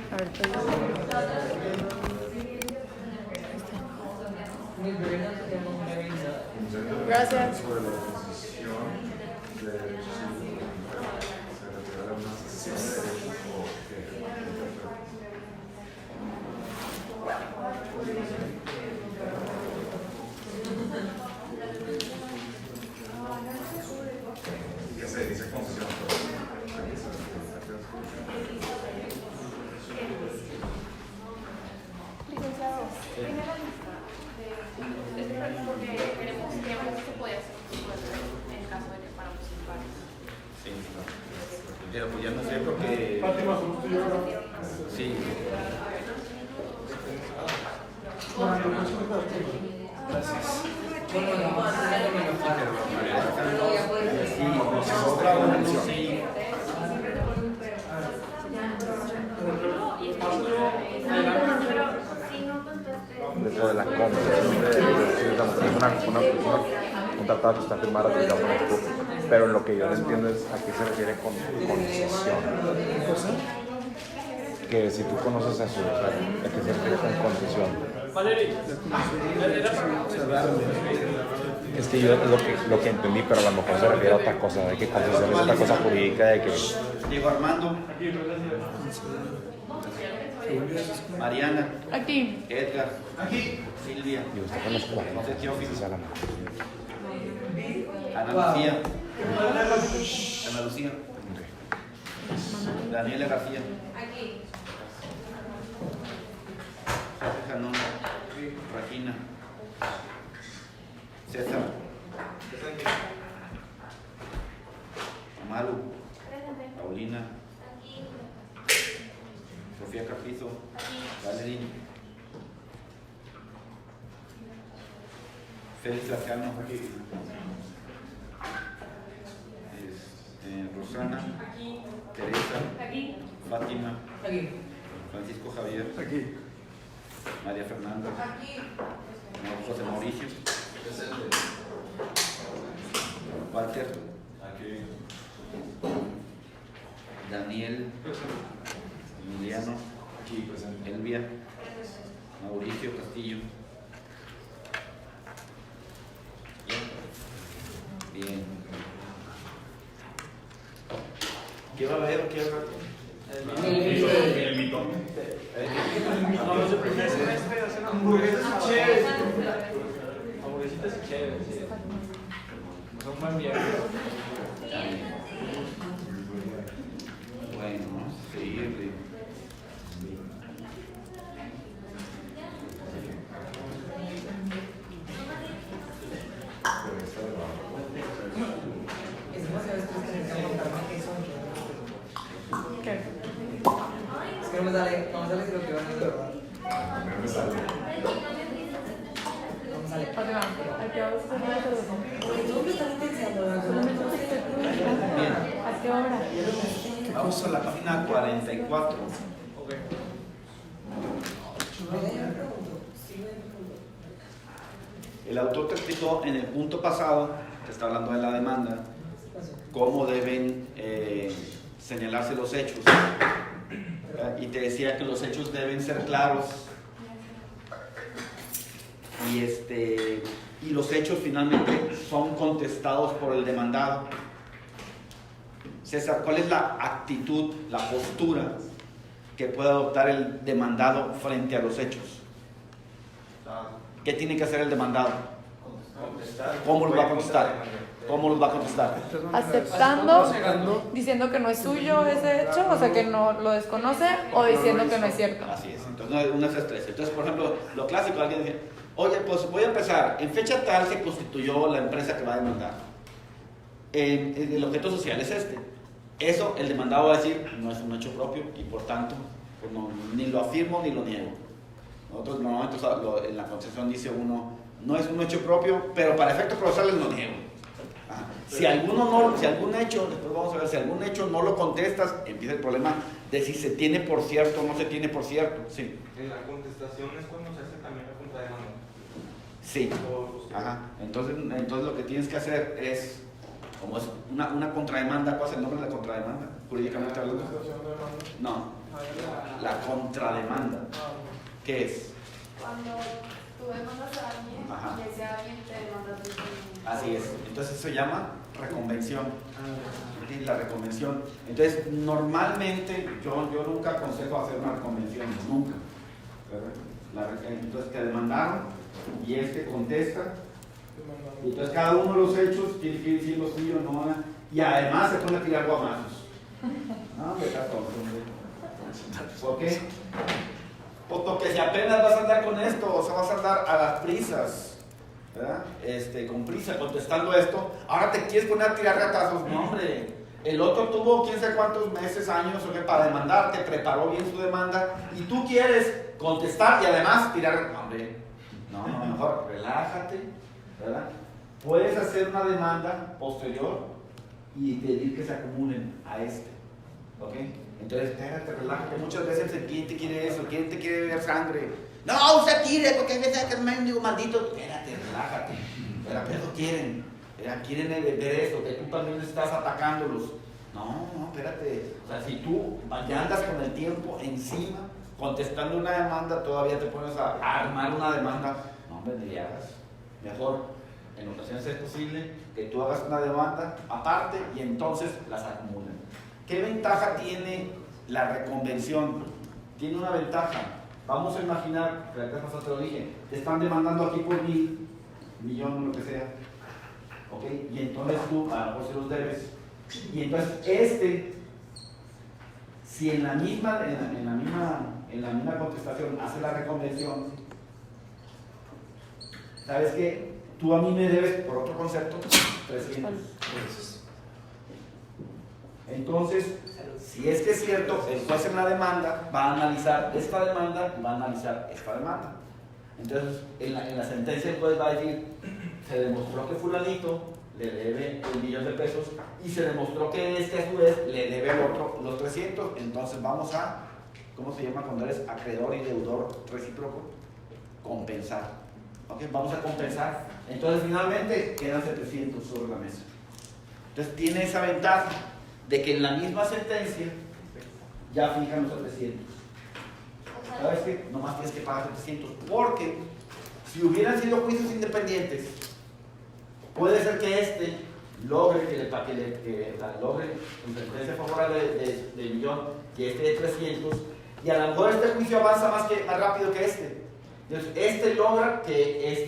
A ver, gracias. Sobre la decisión de se retirará una sesión de derechos o qué. ¿Qué se dice concesión? Licenciado, Primera lista porque queremos que se puede hacer en caso de que para participar. Sí, pero pues ya no sé porque... Sí. Dentro de la concesión un tratado que está firmado ratificado por México, pero lo que yo no entiendo es a qué se refiere con concesión. Que si tú conoces eso, o sea, ¿a qué se refiere con concesión? Es que yo es lo que entendí, pero a lo mejor se refiere a otra cosa, de que concesión es otra cosa jurídica, de que... Diego Armando. Mariana. aquí. Edgar. Aquí. Silvia. Digo, está con los 40. José Teófilo. Sí, a la mejor. Ana Lucía. Ana Lucía. Daniela García. Aquí. Jorge Janón. Regina. César. Amaru. Paulina. Sofía Carpizo. Valerín. Félix Laciano. Rosana. Teresa. Fátima. Francisco Javier. María Fernanda. José Mauricio. Walter. Daniel. Emiliano. Elvia. Mauricio Castillo. Bien. ¿Qué va a haber? ¿Qué va a haber? El mito. Vamos el primer semestre a hacer hamburguesas chéveres. Hamburguesitas chéveres, sí. Son buen viaje. Bueno, vamos a seguirle. ¿Qué? Es que no me sale si lo que van a hacer, ¿verdad? No me sale. No me sale. Arriba. ¿A qué hora se termina el saludo? ¿Tú me estás licenciando? Bien. ¿A qué hora? Vamos a la página 44. El autor te explicó en el punto pasado, que está hablando de la demanda, cómo deben señalarse los hechos. Y te decía que los hechos deben ser claros. Y los hechos finalmente son contestados por el demandado. César, ¿cuál es la actitud, la postura que puede adoptar el demandado frente a los hechos? ¿Qué tiene que hacer el demandado? ¿Cómo los va a contestar? ¿Cómo los va a contestar? Aceptando, diciendo que no es suyo ese hecho, o sea que no lo desconoce, o diciendo que no es cierto. Así es, entonces una es estrés. Entonces, por ejemplo, lo clásico, alguien dice, oye, pues voy a empezar, en fecha tal se constituyó la empresa que va a demandar. El objeto social es este. Eso el demandado va a decir, no es un hecho propio y por tanto, pues no, ni lo afirmo ni lo niego. Nosotros normalmente en la concesión dice uno, no es un hecho propio, pero para efectos procesales lo niego. Si algún hecho, después vamos a ver, si algún hecho no lo contestas, empieza el problema de si se tiene por cierto o no se tiene por cierto. Sí. En la contestación es cuando se hace también la contrademanda. Sí. Ajá. Entonces lo que tienes que hacer es, como es una contrademanda, ¿cuál es el nombre de la contrademanda? contrademanda, jurídicamente hablando. No, la contrademanda. ¿Qué es? Cuando tú demandas a alguien Ajá. y ese alguien te demanda a ti. Así es. Entonces eso se llama reconvención. ¿Sí? La reconvención. Entonces, normalmente yo nunca aconsejo hacer una reconvención, nunca. Entonces te demandaron y contesta. Y entonces cada uno de los hechos tiene que decir lo suyo, no, y además se pone a tirar guamazos. No, me está tonto, hombre. ¿Por qué? Pues porque si apenas vas a andar con esto, o sea, vas a andar a las prisas, ¿verdad? Con prisa contestando esto, ahora te quieres poner a tirar gatazos. No, hombre, el otro tuvo quién sabe cuántos meses, años, o qué, para demandarte, preparó bien su demanda, y tú quieres contestar y además tirar. No, hombre, no, mejor relájate, ¿verdad? Puedes hacer una demanda posterior y pedir que se acumulen a ¿ok? Entonces, espérate, relájate. Muchas veces el cliente quiere eso, el cliente quiere ver sangre. No, usted tire, porque a veces es mendigo maldito. Espérate, relájate. Pero quieren ver eso, que tú también estás atacándolos. No, espérate. O sea, si tú ya andas con el tiempo encima, contestando una demanda, todavía te pones a armar una demanda. No, hombre, ni le hagas. Mejor, en ocasiones es posible que tú hagas una demanda aparte y entonces las acumulen. ¿Qué ventaja tiene la reconvención? Tiene una ventaja. Vamos a imaginar, que la vez pasada te lo dije, te están demandando aquí por 1,000, millón, lo que sea. ¿Ok? Y entonces tú, a lo mejor se los debes. Y entonces si en la misma contestación hace la reconvención, ¿sabes qué? Tú a mí me debes, por otro concepto, 300. Entonces, si es que es cierto, el juez en la demanda va a analizar esta demanda y va a analizar esta demanda. Entonces, en la sentencia el juez va a decir, se demostró que fulanito le debe 1,000,000 de pesos y se demostró que a su vez le debe al otro los 300. Entonces vamos a, ¿cómo se llama cuando eres acreedor y deudor recíproco? Compensar. ¿Ok? Vamos a compensar. Entonces finalmente quedan 700 sobre la mesa. Entonces tiene esa ventaja de que en la misma sentencia ya fijan los 700. ¿Sabes qué? Nomás tienes que pagar 700, porque si hubieran sido juicios independientes, puede ser que logre logre una sentencia favorable de 1,000,000 y de 300, y a lo mejor este juicio avanza más rápido que Entonces, logra que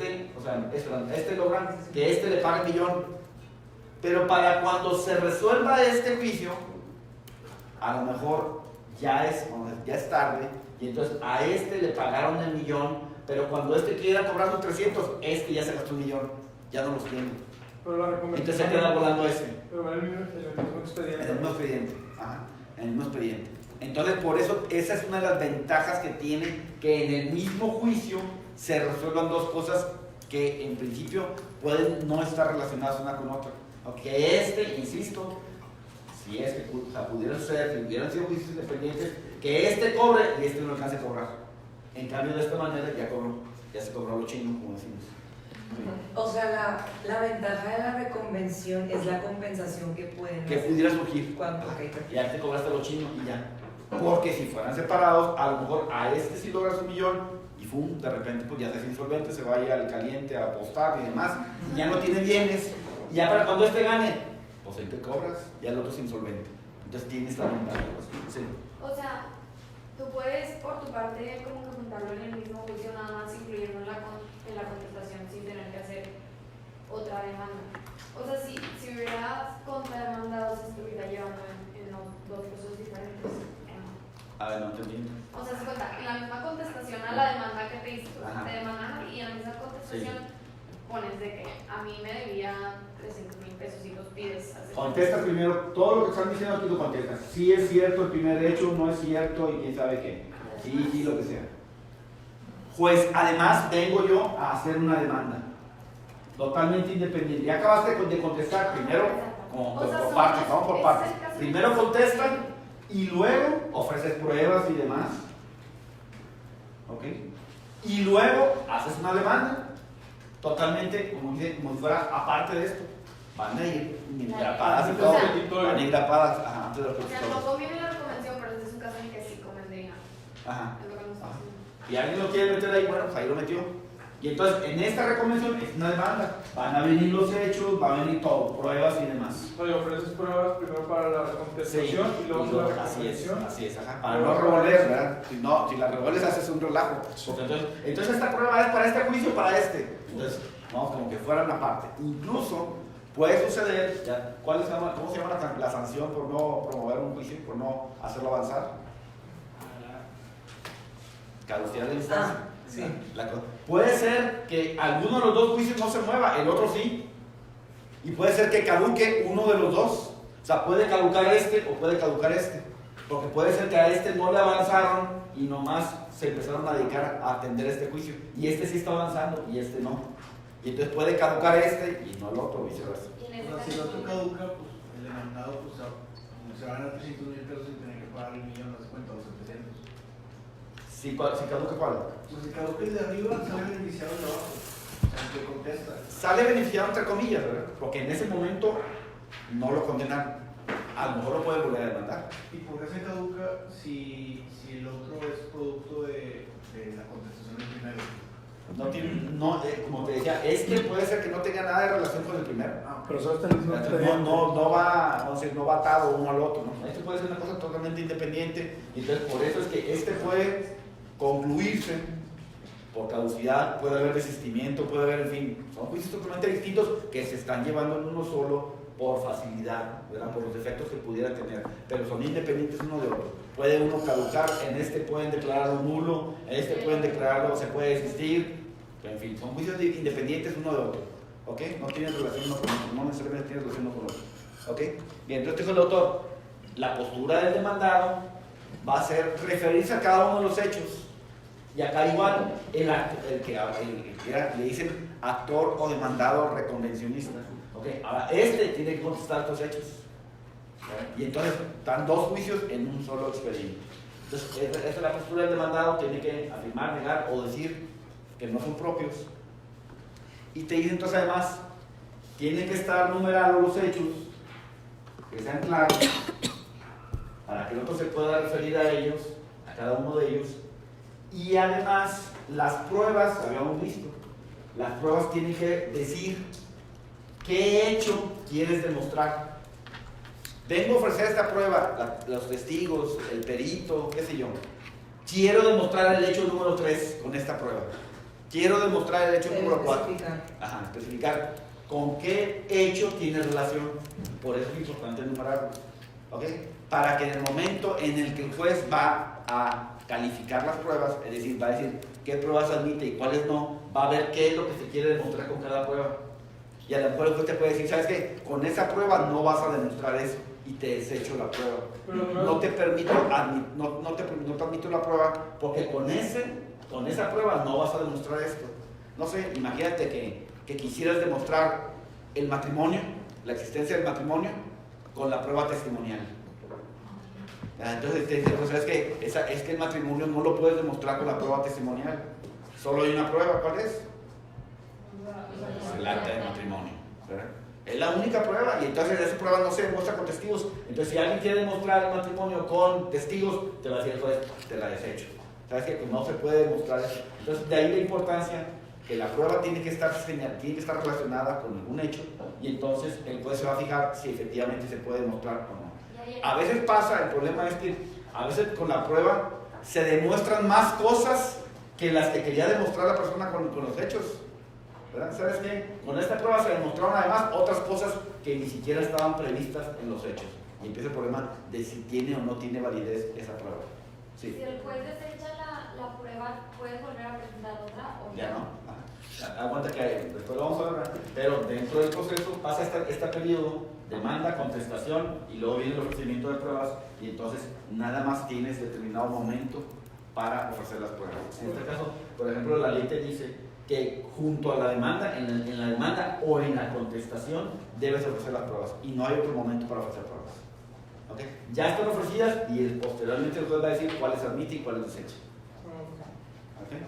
logra que le pague 1,000,000, pero para cuando se resuelva este juicio, a lo mejor ya es tarde, y entonces a le pagaron 1,000,000, pero cuando quiera cobrar los 300, ya se gastó 1,000,000, ya no los tiene. Pero la recomendación. Entonces se queda volando Pero va en el mismo expediente. En el mismo expediente. Ajá, en el mismo expediente. Entonces, por eso, esa es una de las ventajas que tiene, que en el mismo juicio se resuelvan dos cosas que en principio pueden no estar relacionadas una con otra. Aunque insisto, si es que pudiera ser, si hubieran sido juicios independientes, que cobre y no alcance a cobrar. En cambio, de esta manera ya se cobró lo chino, como decimos. O sea, la ventaja de la reconvención es la compensación que pueden Que pudiera surgir. ¿Cuánto? Ya te cobraste lo chino y ya. Porque si fueran separados, a lo mejor a sí logras 1,000,000 y de repente pues ya es insolvente, se va a ir al caliente a apostar y demás, y ya no tiene bienes, y ya para cuando gane, pues ahí te cobras, ya el otro es insolvente. Entonces tienes la ventaja. Sí. O sea, tú puedes por tu parte como que juntarlo en el mismo juicio, nada más incluyendo en la contestación sin tener que hacer otra demanda. O sea, si hubiera contrademandado, se estuviera llevando en los dos procesos diferentes. A ver, no entendí. O sea, se cuenta, en la misma contestación a la demanda que te hizo, Ajá. te demandan y en la misma contestación pones de que a mí me debía 300,000 pesos y los pides. Contesta primero, todo lo que están diciendo aquí lo contestas. Si es cierto el primer hecho, no es cierto y quién sabe qué. Sí, lo que sea. Pues además vengo yo a hacer una demanda. Totalmente independiente. Ya acabaste de contestar primero por partes, vamos por partes. Primero contestan y luego ofreces pruebas y demás. ¿Ok? Y luego haces una demanda. Totalmente, como si fuera aparte de esto. van a ir grapadas y todo. Van a ir grapadas antes de los O sea, no petitores. conviene la reconvención, pero este es un caso en el que sí convendría. Ajá. Es lo que nos está haciendo. Y alguien lo quiere meter ahí, bueno, pues ahí lo metió. Y entonces, en esta reconvención es una demanda. Van a venir los hechos, va a venir todo, pruebas y demás. Oye, ofreces pruebas primero para la contestación y luego la reconvención. Así es, ajá. Para no revolver, ¿verdad? Si la revuelves haces un relajo. Entonces esta prueba es para este juicio, para este. Entonces, vamos, como que fuera una parte. Incluso puede suceder, ya, ¿cómo se llama la sanción por no promover un juicio, por no hacerlo avanzar? Caducidad de la instancia. Sí. Puede ser que alguno de los dos juicios no se mueva, el otro sí. Y puede ser que caduque uno de los dos. O sea, puede caducar este o puede caducar este. Porque puede ser que a este no le avanzaron y nomás se empezaron a dedicar a atender este juicio. Y este sí está avanzando y este no. Y entonces puede caducar este y no el otro, viceversa. Y en ese Pero si el caso, otro caduca, pues el demandado pues, se va a ganar 300,000 pesos sin tener que pagar el millón, no se cuenta, o 700. Si caduca ¿cuál? Pues si caduca el de arriba, sale beneficiado el de abajo. O sea, el que contesta. Sale beneficiado entre comillas, ¿verdad? Porque en ese momento no lo condenan. A lo mejor lo puede volver a demandar. ¿Y por qué se caduca si el otro es producto de la contestación del primero? Como te decía, es que puede ser que no tenga nada de relación con el primero. Pero solo está el mismo expediente. No va atado uno al otro, ¿no? Este puede ser una cosa totalmente independiente, y entonces por eso es que este puede concluirse por caducidad, puede haber desistimiento, puede haber, en fin, son juicios totalmente distintos que se están llevando en uno solo por facilidad, ¿verdad? Por los efectos que pudiera tener, pero son independientes uno de otro. Puede uno caducar, en este pueden declararlo nulo, en este pueden declararlo, se puede desistir, en fin, son juicios independientes uno de otro, ¿ok? No tienen relación uno con otro, no necesariamente tienen relación uno con otro, ¿ok? Bien, entonces dijo el autor, la postura del demandado va a ser referirse a cada uno de los hechos, y acá igual, el que le dicen actor o demandado reconvencionista. Okay. Ahora, tiene que contestar estos hechos. Y entonces, están dos juicios en un solo expediente. Entonces, esta es la postura del demandado, tiene que afirmar, negar o decir que no son propios. Y te dicen entonces además, tienen que estar numerados los hechos, que sean claros, para que el otro se pueda referir a ellos, a cada uno de ellos. Y además, las pruebas, habíamos visto, las pruebas tienen que decir ¿qué hecho quieres demostrar? Vengo a ofrecer esta prueba, los testigos, el perito, qué sé yo. Quiero demostrar el hecho número 3 con esta prueba. Quiero demostrar el hecho número 4. Ajá, especificar con qué hecho tiene relación. Por eso es importante enumerarlo. ¿Ok? Para que en el momento en el que el juez va a calificar las pruebas, es decir, va a decir qué pruebas admite y cuáles no, va a ver qué es lo que se quiere demostrar con cada prueba. Y a lo mejor el juez te puede decir, ¿sabes qué? Con esa prueba no vas a demostrar eso y te desecho la prueba. No te permito admito la prueba porque con esa prueba no vas a demostrar esto. No sé, imagínate que quisieras demostrar el matrimonio, la existencia del matrimonio, con la prueba testimonial. Entonces te dice, pues, es que el matrimonio no lo puedes demostrar con la prueba testimonial. Solo hay una prueba, ¿cuál es? El acta de matrimonio, ¿verdad? Es la única prueba y entonces esa prueba no se demuestra con testigos. Entonces si alguien quiere demostrar el matrimonio con testigos, te va a decir el juez, te la desecho. ¿Sabes qué? Pues no se puede demostrar eso. Entonces de ahí la importancia que la prueba tiene que estar relacionada con algún hecho y entonces el juez se va a fijar si efectivamente se puede demostrar o no. A veces pasa, el problema es que a veces con la prueba se demuestran más cosas que las que quería demostrar la persona con los hechos. ¿Verdad? ¿Sabes qué? Con esta prueba se demostraron además otras cosas que ni siquiera estaban previstas en los hechos. Y empieza el problema de si tiene o no tiene validez esa prueba. Sí. Si el juez desecha la prueba, ¿puedes volver a presentar otra o ya no? Aguanta que después lo vamos a ver. Pero dentro del proceso pasa este periodo, demanda, contestación y luego viene el ofrecimiento de pruebas y entonces nada más tienes determinado momento para ofrecer las pruebas. En este caso, por ejemplo, la ley te dice que junto a la demanda, en la demanda o en la contestación, debes ofrecer las pruebas y no hay otro momento para ofrecer pruebas. ¿Okay? Ya están ofrecidas y posteriormente el juez va a decir cuáles admite y cuáles desecha. ¿Okay?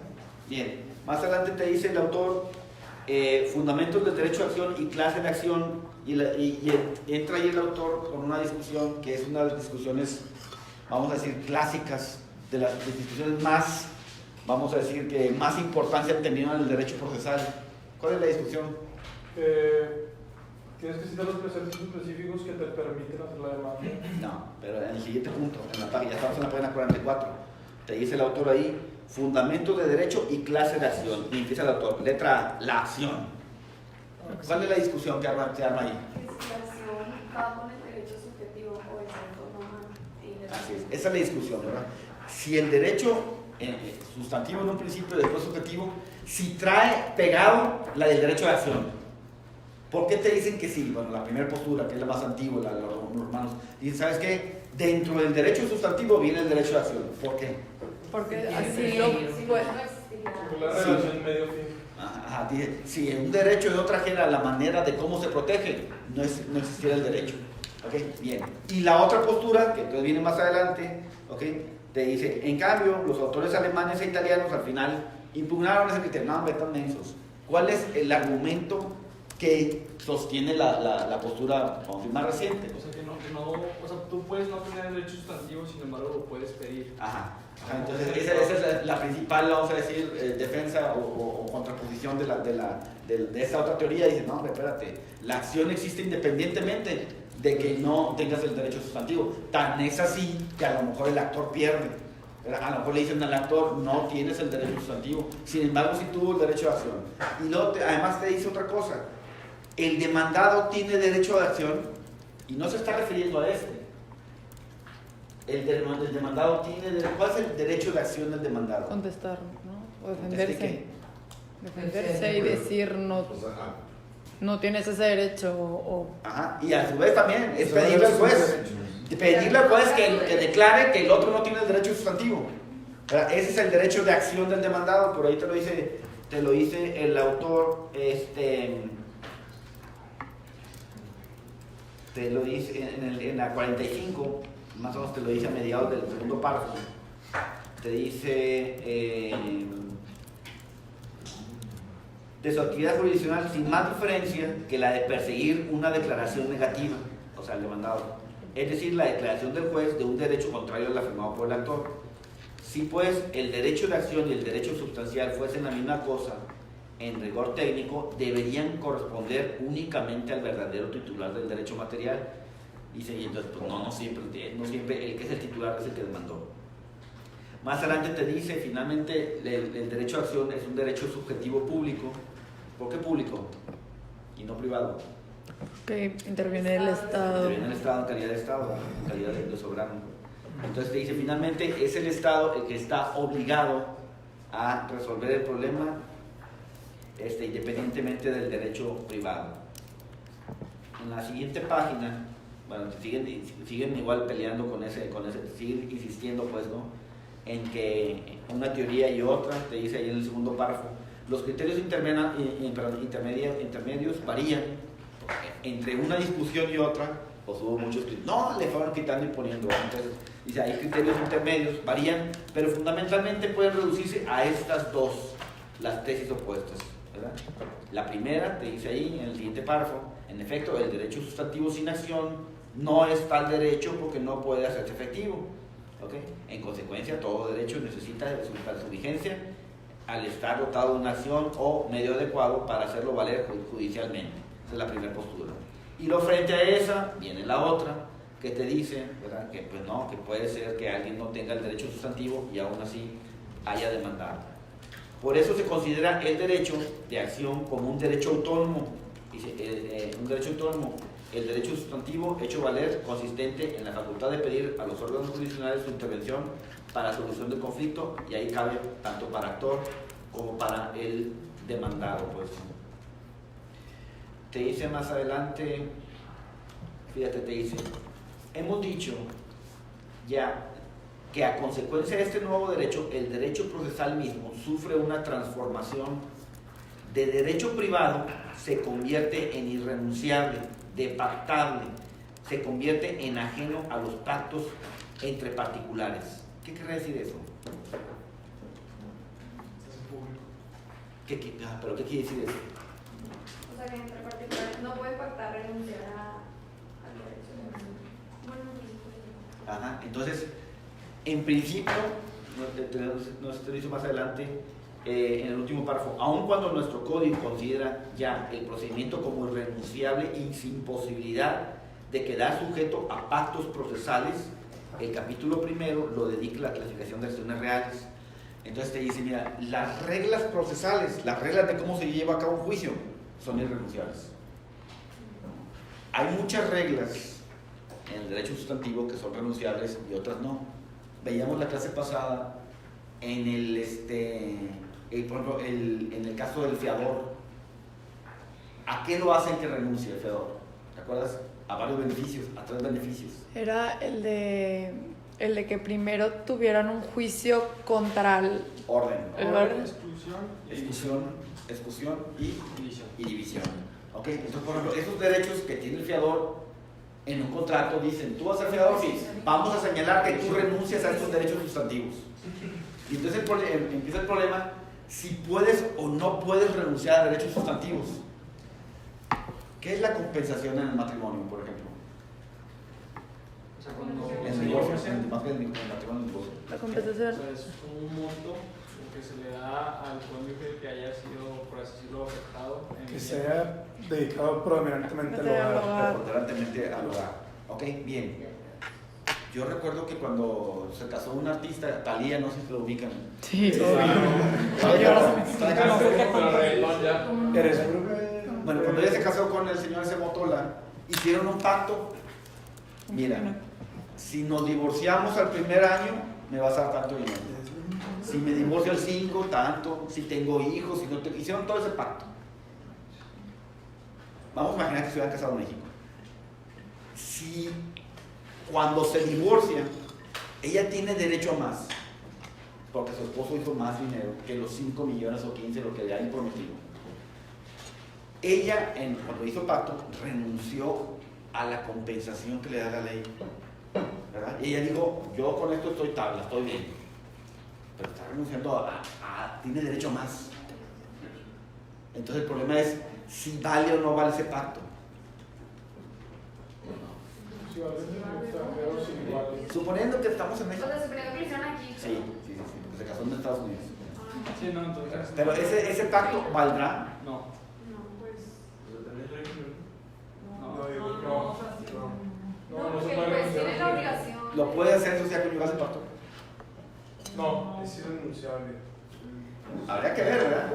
Bien, más adelante te dice el autor fundamentos del derecho de acción y clase de acción, y entra ahí el autor con una discusión que es una de las discusiones, vamos a decir, clásicas, de las discusiones más, vamos a decir, que más importancia han tenido en el derecho procesal. ¿Cuál es la discusión? Tienes que citar los preceptos específicos que te permiten hacer la demanda. No, pero en el siguiente punto, en la página, ya estamos en la página 44, te dice el autor ahí, fundamentos de derecho y clase de acción, y empieza el autor, letra A, la acción. ¿Cuál es la discusión que se arma ahí? Que si la acción va con el derecho subjetivo o es autónoma e independiente. Así es, esa es la discusión, ¿verdad? Si el derecho sustantivo en un principio y después subjetivo, si trae pegado la del derecho de acción. ¿Por qué te dicen que sí? Bueno, la primera postura, que es la más antigua, la de los romanos, dicen, ¿sabes qué? Dentro del derecho sustantivo viene el derecho de acción. ¿Por qué? Porque Sí, así sí, lo sí, puede. La relación medio-fin. Ajá, dice, si en un derecho de otra trajera la manera de cómo se protege, no existiera el derecho. ¿Ok? Bien. Y la otra postura, que entonces viene más adelante, ¿ok? Te dice, en cambio, los autores alemanes e italianos al final impugnaron ese criterio. No, tan mensos. ¿Cuál es el argumento que sostiene la postura, vamos a decir, más reciente? O sea, o sea, tú puedes no tener el derecho sustantivo, sin embargo lo puedes pedir. Ajá. Entonces, esa es la principal, vamos a decir, defensa o contraposición de esta otra teoría. Dice, no, hombre, espérate, la acción existe independientemente de que no tengas el derecho sustantivo. Tan es así que a lo mejor el actor pierde. A lo mejor le dicen al actor, no tienes el derecho sustantivo. Sin embargo, sí tuvo el derecho de acción. Y luego además te dice otra cosa. El demandado tiene derecho de acción y no se está refiriendo a este. El demandado tiene derecho. ¿Cuál es el derecho de acción del demandado? Contestar, ¿no? O ¿Contestar defenderse. qué? Defenderse y decir no, Pues, ajá. no tienes ese derecho o Ajá. Y a su vez también es pedirle al juez. Pedirle al juez que declare que el otro no tiene el derecho sustantivo. ¿Verdad? Ese es el derecho de acción del demandado. Por ahí te lo dice el autor. Te lo dice en la 45, más o menos te lo dice a mediados del segundo párrafo. Te dice de su actividad jurisdiccional sin más diferencia que la de perseguir una declaración negativa, o sea, el demandado. Es decir, la declaración del juez de un derecho contrario al afirmado por el actor. Si pues el derecho de acción y el derecho sustancial fuesen la misma cosa, en rigor técnico, deberían corresponder únicamente al verdadero titular del derecho material. Y entonces, pues no siempre el que es el titular es el que demandó. Más adelante te dice, finalmente, el derecho de acción es un derecho subjetivo público. ¿Por qué público? Y no privado. que interviene el Estado. Interviene el Estado en calidad de Estado, en calidad de soberano. Entonces te dice, finalmente, es el Estado el que está obligado a resolver el problema independientemente del derecho privado. En la siguiente página, bueno, siguen igual peleando con ese, siguen insistiendo, pues, ¿no? En que una teoría y otra, te dice ahí en el segundo párrafo, los criterios intermedios varían entre una discusión y otra, pues hubo muchos criterios. No, le fueron quitando y poniendo. Entonces, dice, hay criterios intermedios, varían, pero fundamentalmente pueden reducirse a estas dos, las tesis opuestas, ¿verdad? La primera, te dice ahí en el siguiente párrafo, en efecto, el derecho sustantivo sin acción no es tal derecho porque no puede hacerse efectivo. ¿Okay? En consecuencia, todo derecho necesita para su vigencia al estar dotado de una acción o medio adecuado para hacerlo valer judicialmente. Esa es la primera postura. Y luego frente a esa viene la otra que te dice, ¿verdad? Que pues no, que puede ser que alguien no tenga el derecho sustantivo y aún así haya demandado. Por eso se considera el derecho de acción como un derecho autónomo. Dice, un derecho autónomo. El derecho sustantivo hecho valer consistente en la facultad de pedir a los órganos jurisdiccionales su intervención para solución del conflicto, y ahí cabe tanto para actor como para el demandado, pues. Te dice más adelante, fíjate, te dice, hemos dicho ya que a consecuencia de este nuevo derecho, el derecho procesal mismo sufre una transformación. De derecho privado se convierte en irrenunciable, de pactable, se convierte en ajeno a los pactos entre particulares. ¿Qué quiere decir eso? ¿Pero qué quiere decir eso? O sea que entre particulares no puedes pactar renunciar al derecho de la. Bueno, pues. Ajá, entonces, en principio, nos te dice más adelante, en el último párrafo, aun cuando nuestro código considera ya el procedimiento como irrenunciable y sin posibilidad de quedar sujeto a pactos procesales, el capítulo primero lo dedica a la clasificación de acciones reales. Entonces te dice, mira, las reglas procesales, las reglas de cómo se lleva a cabo un juicio, son irrenunciables. Hay muchas reglas en el derecho sustantivo que son renunciables y otras no. Veíamos la clase pasada en por ejemplo, en el caso del fiador. ¿A qué lo hacen que renuncie el fiador? ¿Te acuerdas? A varios beneficios, a 3 beneficios. Era el de que primero tuvieran un juicio contra el Orden. orden. Exclusión y división. ¿Ok? Entonces, por ejemplo, esos derechos que tiene el fiador en un contrato dicen, tú vas a ser fiador, sí, vamos a señalar que tú renuncias a estos derechos sustantivos. Y entonces empieza el problema si puedes o no puedes renunciar a derechos sustantivos. ¿Qué es la compensación en el matrimonio, por ejemplo? O sea, cuando En el divorcio, más que en el matrimonio, en el divorcio. La compensación. O sea, es como un monto que se le da al cónyuge que haya sido, por así decirlo, afectado. Que sea dedicado predominantemente al hogar. Predominantemente al hogar. Ok, bien. Yo recuerdo que cuando se casó un artista, Thalía, no sé si lo ubican. Sí, Bueno, cuando ella se casó con el señor Semotola, hicieron un pacto. Mira, si nos divorciamos al primer año, me vas a dar tanto dinero. Si me divorcio al 5, tanto. Si tengo hijos, si no tengo... Hicieron todo ese pacto. Vamos a imaginar que se hubieran casado en México. Si cuando se divorcia, ella tiene derecho a más, porque su esposo hizo más dinero que los 5 millones o 15, lo que le hayan prometido. Ella, cuando hizo pacto, renunció a la compensación que le da la ley, ¿verdad? Y ella dijo, yo con esto estoy tabla, estoy bien, pero está renunciando tiene derecho a más. Entonces el problema es si vale o no vale ese pacto. Suponiendo que estamos en México. O sea, suponiendo que lo hicieron aquí. Sí, se casó en Estados Unidos. Sí, no, entonces. Pero ese pacto valdrá. No. No, pues. No, porque pues tienen la obligación. ¿Lo puede hacer sociedad conyugal ese pacto? No, es irrenunciable. Habría que ver, ¿verdad?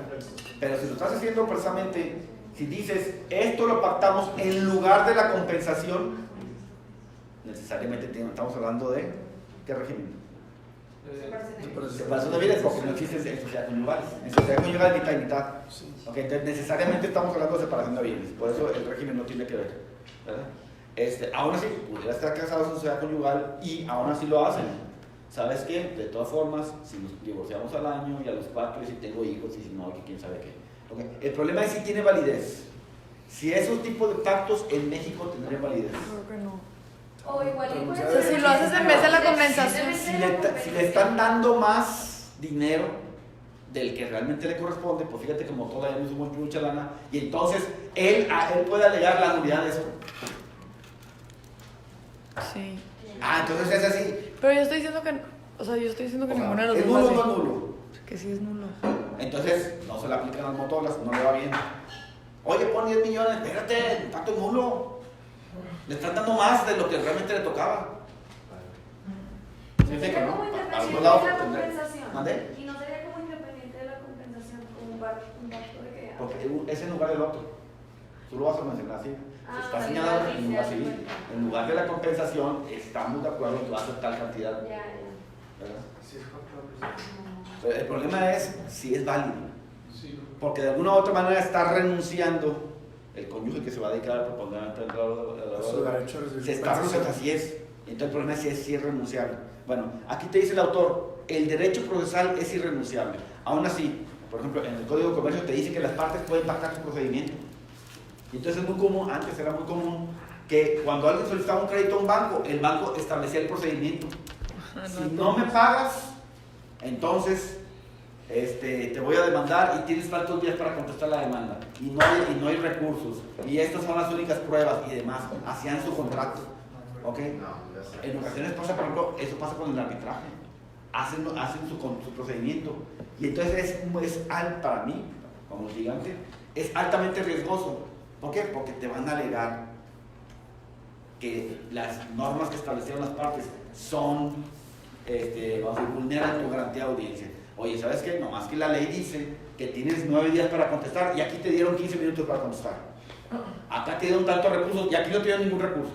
Pero si lo estás haciendo precisamente, si dices, esto lo pactamos en lugar de la compensación, necesariamente estamos hablando de ¿qué régimen? Separación de bienes, porque no existe en sociedad conyugal. En sociedad conyugal es mitad y mitad. Okay, entonces necesariamente estamos hablando de separación de bienes, por eso el régimen no tiene que ver, ¿verdad? Aún así, pudiera estar casados en sociedad conyugal y aún así lo hacen. ¿Sabes qué? De todas formas, si nos divorciamos al año y a los 4, y si tengo hijos y si no, que quién sabe qué. Okay. El problema es si tiene validez. Si esos tipos de pactos en México tendrían validez. Creo que no. O igual y O sea, si lo haces en vez de la compensación. Si le están dando más dinero del que realmente le corresponde, pues fíjate como todavía no somos mucha lana, y entonces él puede alegar la nulidad de eso. Sí. Entonces es así. Pero yo estoy diciendo que, o sea, yo estoy diciendo que ninguno de los ¿es dos nulo o hace. no es nulo? Que sí es nulo. Entonces no se le aplican las motoras, no le va bien. Oye, pon 10 millones, espérate, el pacto es nulo. Le están dando más de lo que realmente le tocaba. Sería como independiente de la compensación. ¿Mande? Y no sería como independiente de la compensación, como un pacto de que. Porque es en lugar del otro. Tú lo vas a mencionar así. Está sí, señalado sí, en lugar sí, civil. En lugar de la compensación, estamos de acuerdo en que va a ser tal cantidad. Ya. ¿Verdad? Sí, es contra. Pero el problema es si es válido. Porque de alguna u otra manera está renunciando el cónyuge que se va a dedicar a preponderante al se está renunciando, así es. Entonces el problema es si es renunciable. Bueno, aquí te dice el autor, el derecho procesal es irrenunciable. Aún así, por ejemplo, en el Código de Comercio te dice que las partes pueden pactar su procedimiento. Y entonces es muy común, antes era muy común, que cuando alguien solicitaba un crédito a un banco, el banco establecía el procedimiento. Si no me pagas, entonces te voy a demandar y tienes tantos días para contestar la demanda y no hay recursos y estas son las únicas pruebas y demás, hacían su contrato, ¿ok? En ocasiones pasa, por ejemplo, eso pasa con el arbitraje, hacen su procedimiento y entonces para mí, como gigante, es altamente riesgoso. ¿Por qué? Porque te van a alegar que las normas que establecieron las partes son, vulneran tu garantía de audiencia. Oye, ¿sabes qué? Nomás que la ley dice que tienes 9 días para contestar y aquí te dieron 15 minutos para contestar. Acá te dieron tantos recursos y aquí no te dieron ningún recurso.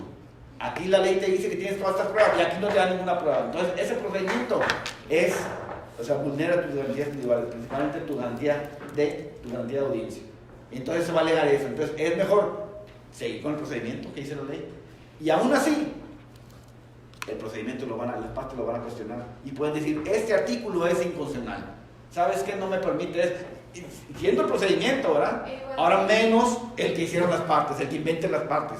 Aquí la ley te dice que tienes todas estas pruebas y aquí no te da ninguna prueba. Entonces, ese procedimiento vulnera tus garantías individuales, principalmente tu garantía de audiencia. Entonces se va a alegar eso. Entonces, es mejor seguir con el procedimiento que dice la ley. Y aún así, el procedimiento las partes lo van a cuestionar y pueden decir, este artículo es inconstitucional. ¿Sabes qué? No me permite, siendo el procedimiento, ¿verdad? Ahora menos el que hicieron las partes, el que inventen las partes.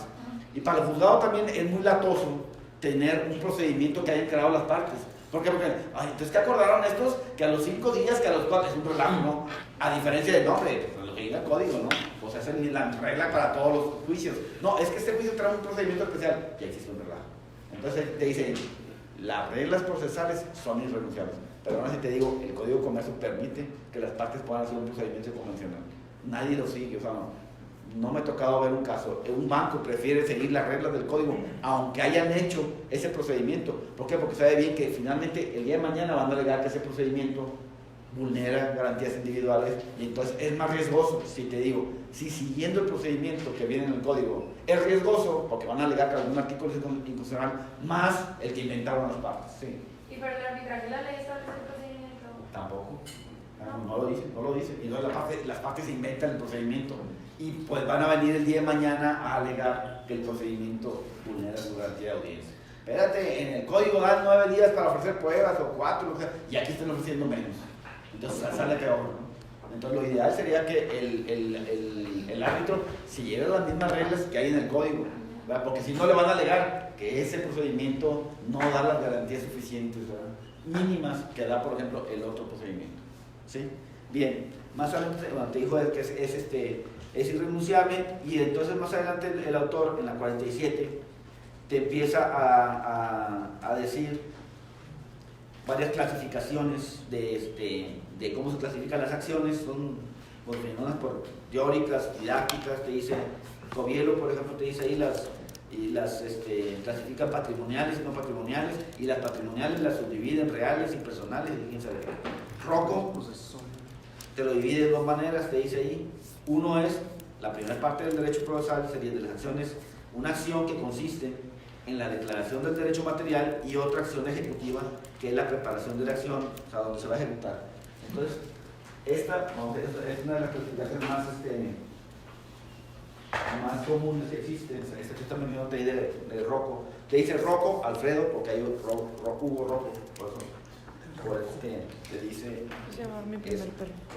Y para el juzgado también es muy latoso tener un procedimiento que hayan creado las partes. ¿Por qué? Porque, entonces, ¿qué acordaron estos? Que a los 5 días, que a los 4, es un relajo, ¿no? A diferencia del nombre, lo que diga el código, ¿no? Pues esa es la regla para todos los juicios. No, es que este juicio trae un procedimiento especial, ya existe un relajo. Entonces te dicen, las reglas procesales son irrenunciables. Pero ahora sí te digo, el Código de Comercio permite que las partes puedan hacer un procedimiento convencional. Nadie lo sigue, o sea, no me ha tocado ver un caso. Un banco prefiere seguir las reglas del código, aunque hayan hecho ese procedimiento. ¿Por qué? Porque sabe bien que finalmente el día de mañana van a alegar que ese procedimiento vulnera garantías individuales y entonces es más riesgoso. Si te digo, si siguiendo el procedimiento que viene en el código es riesgoso, porque van a alegar que algún artículo es inconstitucional, más el que inventaron las partes. Sí. ¿Y para el arbitraje la ley establece el procedimiento? Tampoco. No lo dice. Y entonces las partes inventan el procedimiento y pues van a venir el día de mañana a alegar que el procedimiento vulnera su garantía de audiencia. Espérate, en el código dan 9 días para ofrecer pruebas o 4, y aquí están ofreciendo menos. Entonces sale peor, ¿no? Entonces lo ideal sería que el árbitro siguiera las mismas reglas que hay en el código, ¿verdad? Porque si no le van a alegar que ese procedimiento no da las garantías suficientes, ¿verdad? Mínimas que da, por ejemplo, el otro procedimiento. ¿Sí? Bien, más adelante te dijo que es irrenunciable y entonces más adelante el autor en la 47 te empieza a decir varias clasificaciones de cómo se clasifican las acciones. Son unas por teóricas, didácticas. Te dice Covielo, por ejemplo, te dice ahí las clasifican patrimoniales y no patrimoniales, y las patrimoniales las subdividen reales y personales y quién sabe qué. Rocco te lo divide de 2 maneras, te dice ahí. Uno es, la primera parte del derecho procesal sería de las acciones, una acción que consiste en la declaración del derecho material y otra acción ejecutiva que es la preparación de la acción, o sea, donde se va a ejecutar. Entonces, esta es una de las clasificaciones más comunes que existen. Esta que está mencionando de Rocco. Te dice Rocco, Alfredo, porque hay Hugo Rocco, por eso te dice eso.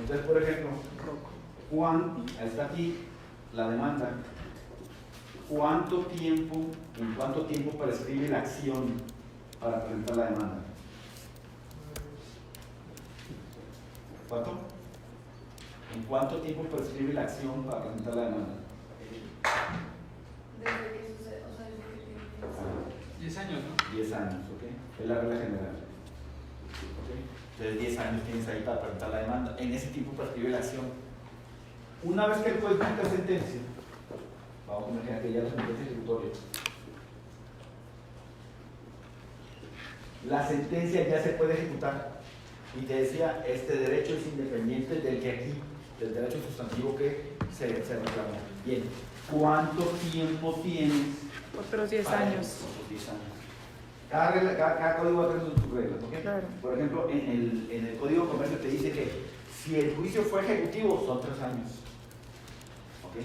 Entonces, por ejemplo, Juan, está aquí la demanda. ¿En cuánto tiempo prescribe la acción para presentar la demanda? ¿Cuánto? ¿En cuánto tiempo prescribe la acción para presentar la demanda? Desde que sucede, o sea, desde que 10 años, ¿no? 10 años, ¿ok? Es la regla general. ¿Ok? Entonces 10 años tienes ahí para presentar la demanda. En ese tiempo prescribe la acción. Una vez que el juez dicta sentencia, vamos a imaginar que ya la sentencia ejecutoria, la sentencia ya se puede ejecutar. Y te decía, este derecho es independiente del que aquí, del derecho sustantivo que se reclamó. Bien, ¿cuánto tiempo tienes? Otros 10 años. Otros 10 años. Cada código va a tener sus reglas, ¿ok? Claro. Por ejemplo, en el Código de Comercio te dice que si el juicio fue ejecutivo, son 3 años. ¿Ok?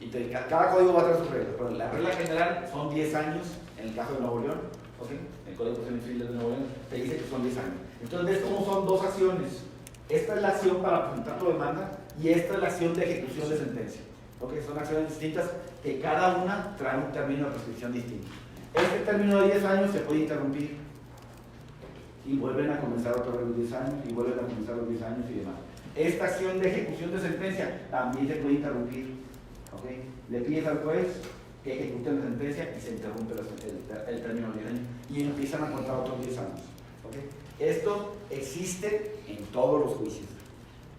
Y cada código va a tener sus reglas. Pero la regla general son 10 años en el caso de Nuevo León. ¿Ok? El Código de Procedimiento Civil de Nuevo León te dice que son 10 años. Entonces ves cómo son 2 acciones. Esta es la acción para presentar tu demanda y esta es la acción de ejecución de sentencia. ¿Ok? Son acciones distintas que cada una trae un término de prescripción distinto. Este término de 10 años se puede interrumpir y vuelven a comenzar otra vez los 10 años, y vuelven a comenzar los 10 años y demás. Esta acción de ejecución de sentencia también se puede interrumpir. ¿Okay? Le pides al juez que ejecute la sentencia y se interrumpe el término de 10 años y empiezan a contar otros 10 años. ¿Okay? Esto existe en todos los juicios.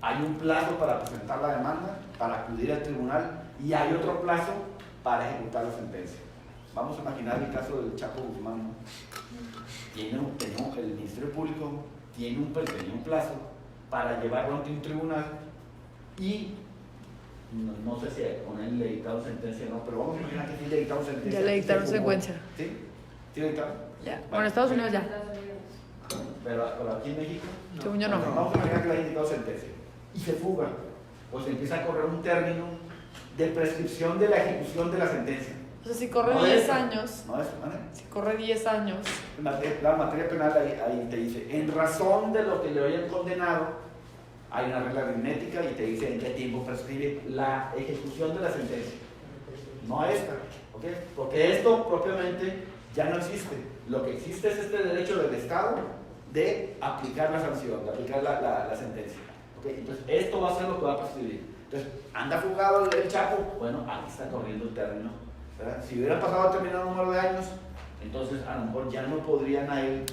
Hay un plazo para presentar la demanda, para acudir al tribunal, y hay otro plazo para ejecutar la sentencia. Vamos a imaginar el caso del Chapo Guzmán. El Ministerio Público tiene un plazo para llevarlo ante un tribunal y no sé si con él le dictaron sentencia o no, pero vamos a imaginar que sí le dictaron sentencia. Ya le dictaron secuencia. ¿Sí? ¿Sí le dictaron? Ya. Bueno, Estados Unidos ya. Pero aquí en México. Según yo no. Vamos a imaginar que le hayan dictado sentencia y se fuga, pues empieza a correr un término de prescripción de la ejecución de la sentencia. O sea, si corre No 10 es- años, ¿No es? ¿Vale? si corre 10 años, La materia penal ahí te dice, en razón de lo que le hayan condenado, hay una regla aritmética y te dice en qué tiempo prescribe la ejecución de la sentencia. No esta, ¿ok? Porque esto propiamente ya no existe. Lo que existe es este derecho del Estado de aplicar la sanción, de aplicar la sentencia. ¿Ok? Entonces, esto va a ser lo que va a prescribir. Entonces, anda fugado el Chapo, bueno, aquí está corriendo el término, ¿verdad? Si hubiera pasado determinado número de años, entonces a lo mejor ya no podrían a él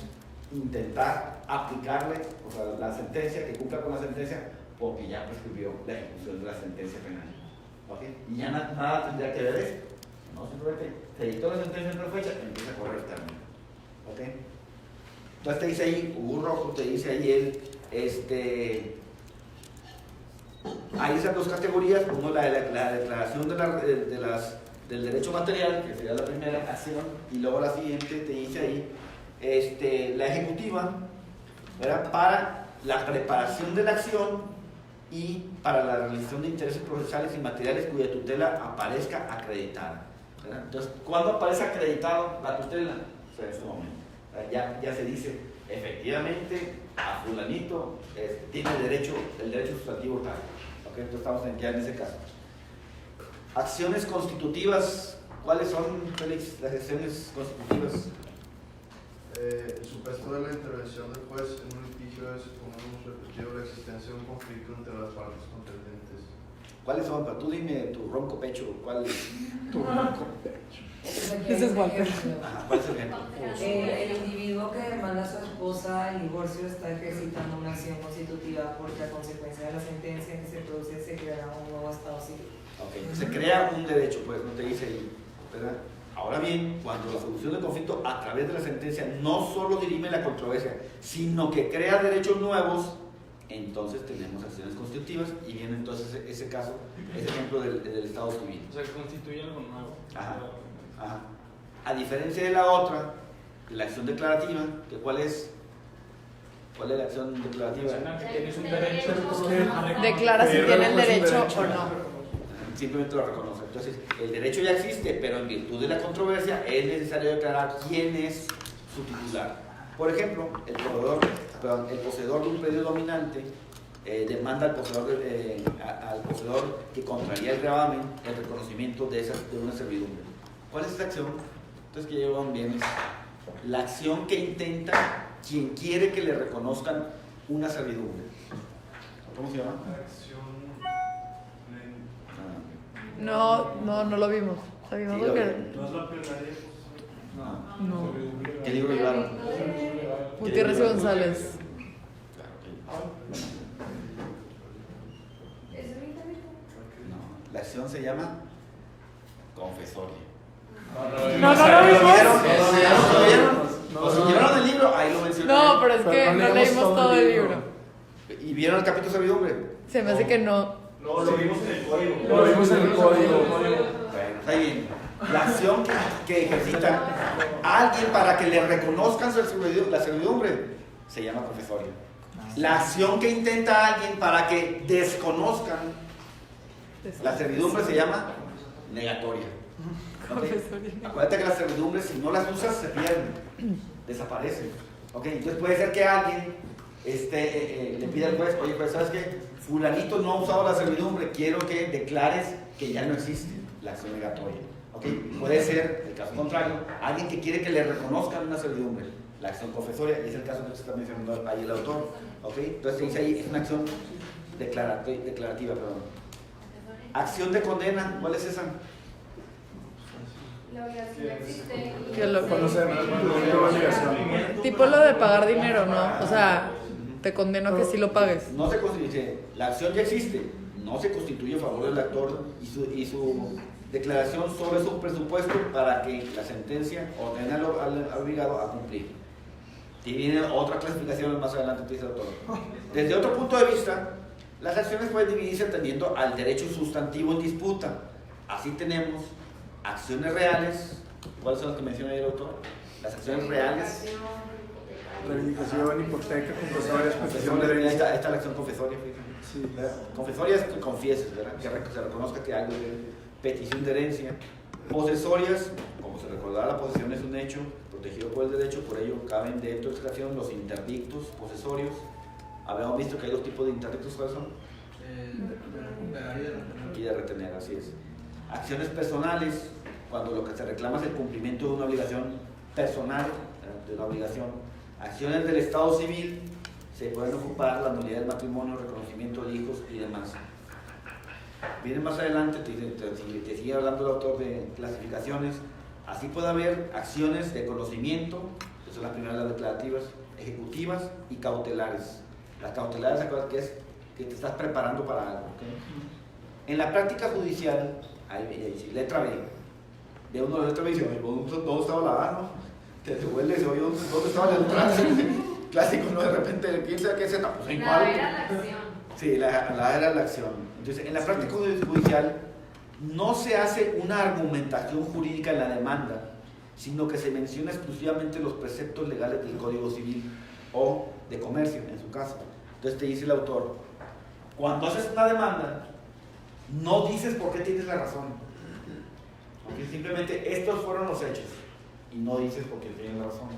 intentar aplicarle, o sea, la sentencia, que cumpla con la sentencia, porque ya prescribió la ejecución de la sentencia penal. ¿Ok? Y ya nada tendría que ver esto. No, simplemente se dictó la sentencia en otra fecha, empieza a correr el término. ¿Ok? Entonces te dice ahí, Hugo Rojo, te dice ahí hay esas dos categorías, uno la declaración del derecho material, que sería la primera acción, y luego la siguiente te dice ahí, la ejecutiva, ¿verdad? Para la preparación de la acción y para la realización de intereses procesales y materiales cuya tutela aparezca acreditada, ¿verdad? Entonces, ¿cuándo aparece acreditado la tutela? O sea, en este momento. Ya se dice, efectivamente, a fulanito tiene el derecho sustantivo tal. ¿Okay? Entonces estamos ya en ese caso. Acciones constitutivas, ¿cuáles son, Félix, las acciones constitutivas? El supuesto de la intervención del juez en un litigio es, como hemos repetido, la existencia de un conflicto entre las partes contendientes. ¿Cuáles son? Tú dime tu ronco pecho, ¿cuál es? Tu ronco pecho. Ese es Walter. Ajá, ¿cuál es el ejemplo? El individuo que demanda a su esposa el divorcio está ejercitando una acción constitutiva porque a consecuencia de la sentencia que se produce se creará un nuevo estado civil. Ok, se crea un derecho, pues no te dice ahí, ¿verdad? Ahora bien, cuando la solución del conflicto a través de la sentencia no solo dirime la controversia, sino que crea derechos nuevos, entonces tenemos acciones constitutivas y viene entonces ese caso, ese ejemplo del estado civil. O sea, constituye algo nuevo. Ajá. Ajá. A diferencia de la otra, la acción declarativa, que ¿cuál es la acción declarativa? Que tienes un derecho declara si tiene el derecho o no. Simplemente lo reconoce. Entonces, el derecho ya existe, pero en virtud de la controversia es necesario declarar quién es su titular. Por ejemplo, el poseedor de un predio dominante demanda al poseedor que contraría el gravamen el reconocimiento de una servidumbre. ¿Cuál es esta acción? Entonces, que llevan bien es la acción que intenta quien quiere que le reconozcan una servidumbre. ¿Cómo se llama? No lo vimos. ¿Lo vimos? Sí, Porque... No es la plenaria. No. ¿Qué libro llevaron? Gutiérrez y González. ¿Es un internet? No, la acción se llama confesoria. No lo vimos. O si llevaron el libro, ahí lo mencioné. No, pero es que no leímos todo el libro. ¿Y vieron el capítulo servidumbre? Se me hace que no. No, lo vimos en el código. Lo vimos en el código. Bueno, está bien. La acción que ejercita a alguien para que le reconozcan la servidumbre se llama confesoria. La acción que intenta a alguien para que desconozcan la servidumbre se llama negatoria. ¿Okay? Acuérdate que las servidumbres, si no las usas, se pierden, desaparecen. ¿Okay? Entonces puede ser que alguien le pida al juez, oye, pues sabes que fulanito no ha usado la servidumbre, quiero que declares que ya no existe la acción negatoria. ¿Okay? Puede ser, el caso contrario, alguien que quiere que le reconozcan una servidumbre. la acción confesoria, y es el caso que se está mencionando ahí el autor, ¿ok? Entonces dice ahí, es una acción declarativa, perdón. Acción de condena, ¿cuál es esa? La obligación existe. Que lo- Cuando se demanda la obligación. Tipo lo de pagar dinero, ¿no? O sea, te condeno a que sí lo pagues. No se constituye, la acción ya existe, no se constituye en favor del actor y su declaración sobre su presupuesto para que la sentencia ordene al obligado a cumplir. Y viene otra clasificación más adelante, dice el autor. Desde otro punto de vista, las acciones pueden dividirse atendiendo al derecho sustantivo en disputa. Así tenemos acciones reales. ¿Cuáles son las que menciona ahí el autor? Las acciones reales. Reivindicación, hipoteca, confesoria, petición de Ahí herencia. está la acción confesoria. Sí. Confesorias que confieses, ¿verdad? Que se reconozca que algo de petición de herencia. Posesorias, como se recordará, la posesión es un hecho protegido por el derecho, por ello caben dentro de esta acción los interdictos posesorios. Habíamos visto que hay dos tipos de interdictos, ¿cuáles son? Y de retener, así es. Acciones personales, cuando lo que se reclama es el cumplimiento de una obligación personal, de una obligación. Acciones del Estado civil, se pueden ocupar la nulidad del matrimonio, reconocimiento de hijos y demás. Viene más adelante, te sigue hablando el autor de clasificaciones. Así puede haber acciones de conocimiento, que son las primeras, las declarativas, ejecutivas y cautelares. Las cautelares, ¿se acuerdan que es? Que te estás preparando para algo. ¿Okay? En la práctica judicial, ahí dice, letra B. Ve uno la letra B y dice, ¿dónde estaba la A? ¿No? Te devuelve y dice, oye, ¿dónde estaba la letra A? Clásico, ¿no? De repente piensa que es Z, pues La igual. era la acción. Sí, la era la acción. Entonces, en la práctica judicial no se hace una argumentación jurídica en la demanda, sino que se menciona exclusivamente los preceptos legales del Código Civil o de comercio, en su caso. Entonces te dice el autor, cuando haces una demanda, no dices por qué tienes la razón. Porque simplemente estos fueron los hechos y no dices por qué tienes la razón.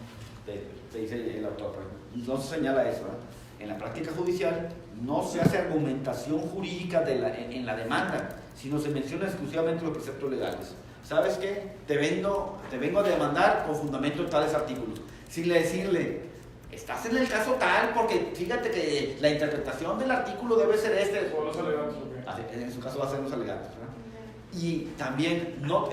Te dice el autor, no se señala eso, ¿verdad? En la práctica judicial no se hace argumentación jurídica en la demanda, sino se menciona exclusivamente los preceptos legales. ¿Sabes qué? Te vengo a demandar con fundamento en tales artículos. Sin decirle, estás en el caso tal, porque fíjate que la interpretación del artículo debe ser este. O los alegatos, ¿ok? En su caso va a ser los alegatos, ¿verdad? Y también, no,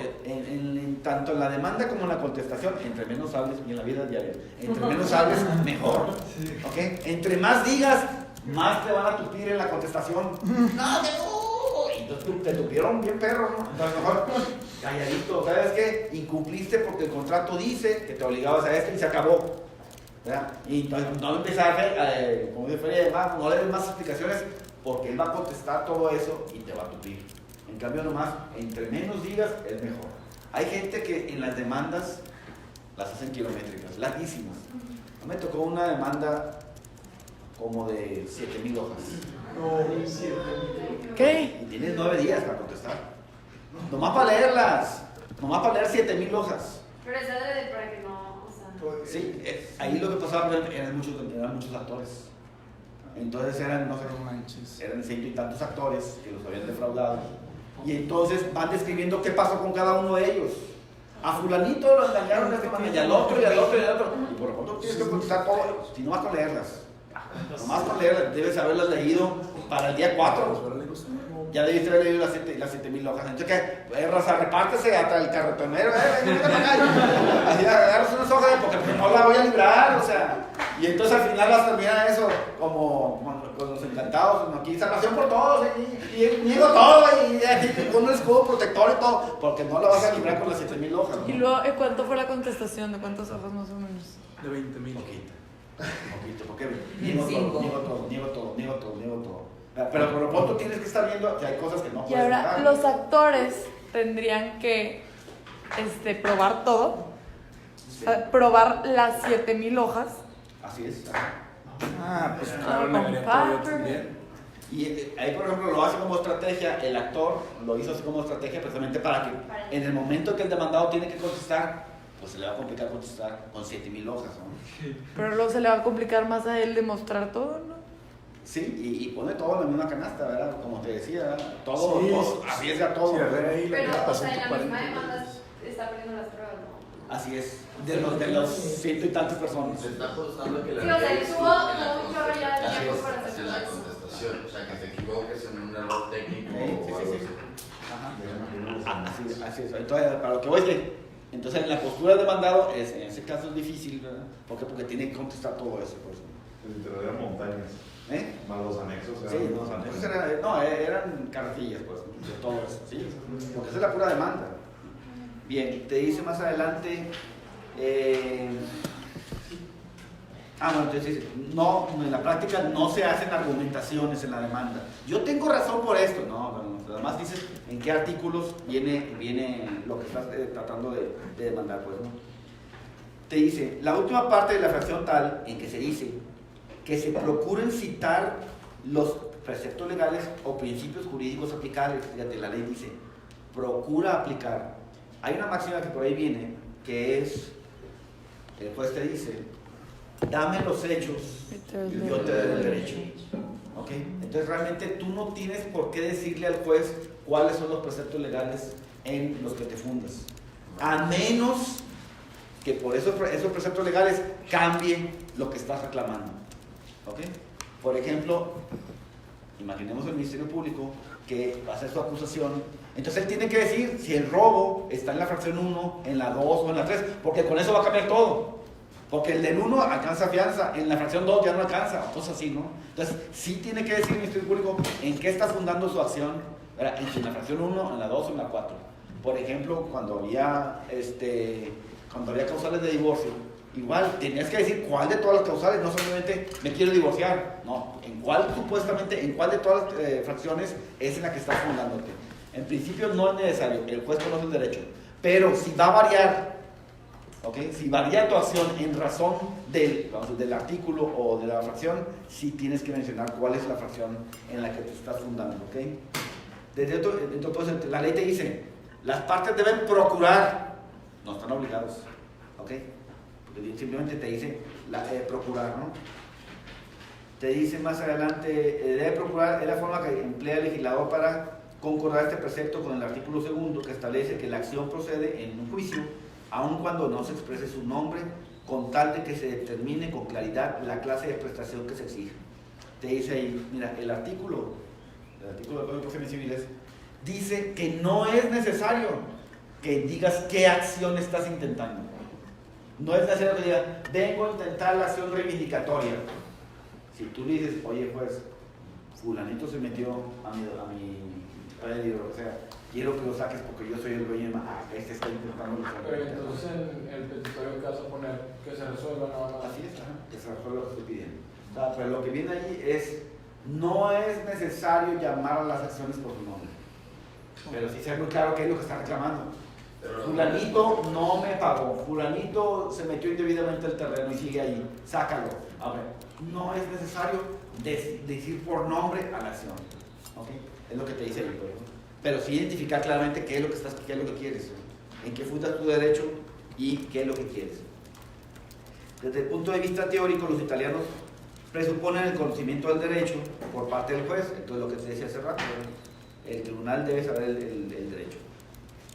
tanto en la demanda como en la contestación, entre menos hables, y en la vida diaria, entre menos hables, mejor. ¿Okay? Entre más digas, más te van a tupir en la contestación. ¡No, y entonces te tupieron bien perro, ¿no? Entonces mejor, calladito, ¿sabes qué? Incumpliste porque el contrato dice que te obligabas a esto y se acabó. ¿Verdad? Y entonces no empezar como de feria de más, no le des más explicaciones porque él va a contestar todo eso y te va a tupir. En cambio, nomás, entre menos digas, es mejor. Hay gente que en las demandas las hacen kilométricas, larguísimas. A mí me tocó una demanda como de 7,000 hojas. ¿Qué? Y tienes 9 días para contestar. Nomás para leerlas. Nomás para leer 7,000 hojas. Pero esa de para que no, o sea. Sí, ahí lo que pasaba eran muchos actores. Entonces eran 100 y tantos actores que los habían defraudado. Y entonces van describiendo qué pasó con cada uno de ellos. A fulanito lo engañaron de esta manera, y al otro, y al otro, y al otro. Y por lo tanto tienes que contestar todo, si nomás con leerlas. Nomás con leerlas, debes haberlas leído para el día 4. Ya debiste haber leído las 7,000 hojas. Entonces, ¿qué? Raza, repártese hasta el carretonero. Así agarras unas hojas porque no la voy a librar, o sea. Y entonces al final vas a terminar eso como con los encantados. Aquí salvación por todos, y niego todo, y aquí con un escudo protector y todo, porque no la vas a librar con las 7,000 hojas, ¿no? Y luego, ¿cuánto fue la contestación? ¿De cuántas hojas más o menos? De 20,000. Poquito, porque niego todo. Pero por lo pronto tienes que estar viendo que hay cosas que no Y puedes ahora negar. los actores tendrían que probar todo, Sí. probar las 7,000 hojas. Así es. Pues claro, negaría todo también. Y ahí, por ejemplo, lo hace como estrategia, el actor lo hizo así como estrategia precisamente para que en el momento que el demandado tiene que contestar, pues se le va a complicar contestar con 7,000 hojas, ¿no? Pero luego se le va a complicar más a él demostrar todo, ¿no? Sí, y pone todo en la misma canasta, ¿verdad? Como te decía, ¿verdad? Todo, Sí, arriesga todo. sí, Pero, o sea, en la misma demanda está poniendo las pruebas, ¿no? Así es, de los ciento y tantas personas. Se está apostando que la Sí, o sea, ley tuvo un chorro ya de así tiempo es, para así hacer es la eso. contestación, o sea, que te equivoques en un error técnico Sí, o algo sí, así. Ajá. Así es. Entonces, para lo que voy es que, entonces en la postura de demandado, en ese caso es difícil, ¿verdad? ¿Por qué? Porque tiene que contestar todo eso. Por eso. Literal eran montañas. Más los anexos. Sí, los anexos eran carretillas, pues, de todo eso, ¿sí? Porque esa es la pura demanda. Bien, te dice más adelante. Bueno, entonces no, en la práctica no se hacen argumentaciones en la demanda. Yo tengo razón por esto, no, además dices en qué artículos viene lo que estás tratando de demandar, pues, ¿no? Te dice, la última parte de la fracción tal en que se dice que se procuren citar los preceptos legales o principios jurídicos aplicables. Fíjate, la ley dice, procura aplicar. Hay una máxima que por ahí viene, que es, el juez te dice, dame los hechos y yo te doy el derecho. ¿Ok? Entonces realmente tú no tienes por qué decirle al juez cuáles son los preceptos legales en los que te fundas. A menos que por esos preceptos legales cambien lo que estás reclamando. ¿Ok? Por ejemplo, imaginemos el Ministerio Público que va a hacer su acusación. Entonces él tiene que decir si el robo está en la fracción 1, en la 2 o en la 3, porque con eso va a cambiar todo. Porque el del 1 alcanza fianza, en la fracción 2 ya no alcanza, o cosas así, ¿no? Entonces sí tiene que decir el Ministerio Público en qué está fundando su acción, ¿verdad? En la fracción 1, en la 2 o en la 4. Por ejemplo, cuando había causales de divorcio, igual tenías que decir cuál de todas las causales, no solamente me quiero divorciar, no, en cuál de todas las fracciones es en la que estás fundándote. En principio no es necesario, el juez conoce el derecho, pero si va a variar, ¿okay? Si varía tu acción en razón del artículo o de la fracción, sí tienes que mencionar cuál es la fracción en la que te estás fundando, ¿okay? Entonces la ley te dice, las partes deben procurar, no están obligados, ¿ok? Simplemente te dice procurar, ¿no? Te dice más adelante, debe procurar, es la forma que emplea el legislador para concordar este precepto con el artículo 2 que establece que la acción procede en un juicio, aun cuando no se exprese su nombre, con tal de que se determine con claridad la clase de prestación que se exige. Te dice ahí, mira, el artículo del Código de Procedimientos Civiles dice que no es necesario que digas qué acción estás intentando. No es necesario que digas, vengo a intentar la acción reivindicatoria. Si tú le dices, oye, pues, fulanito se metió a mi predio, o sea, quiero que lo saques porque yo soy el dueño de este está intentando resolver. Pero entonces en el petitorio que vas a poner que se resuelva nada más. Así es, que se resuelva lo que estoy pidiendo. O sea, pero lo que viene allí es, no es necesario llamar a las acciones por su nombre. Pero sí sea muy claro qué es lo que está reclamando. Fulanito no me pagó, fulanito se metió indebidamente al terreno y sigue ahí, sácalo. A ver, no es necesario decir por nombre a la acción. ¿Okay? Es lo que te dice el libro. Pero sí identificar claramente qué es lo que quieres, en qué fundas tu derecho y qué es lo que quieres. Desde el punto de vista teórico, los italianos presuponen el conocimiento del derecho por parte del juez. Entonces, lo que te decía hace rato, el tribunal debe saber el derecho.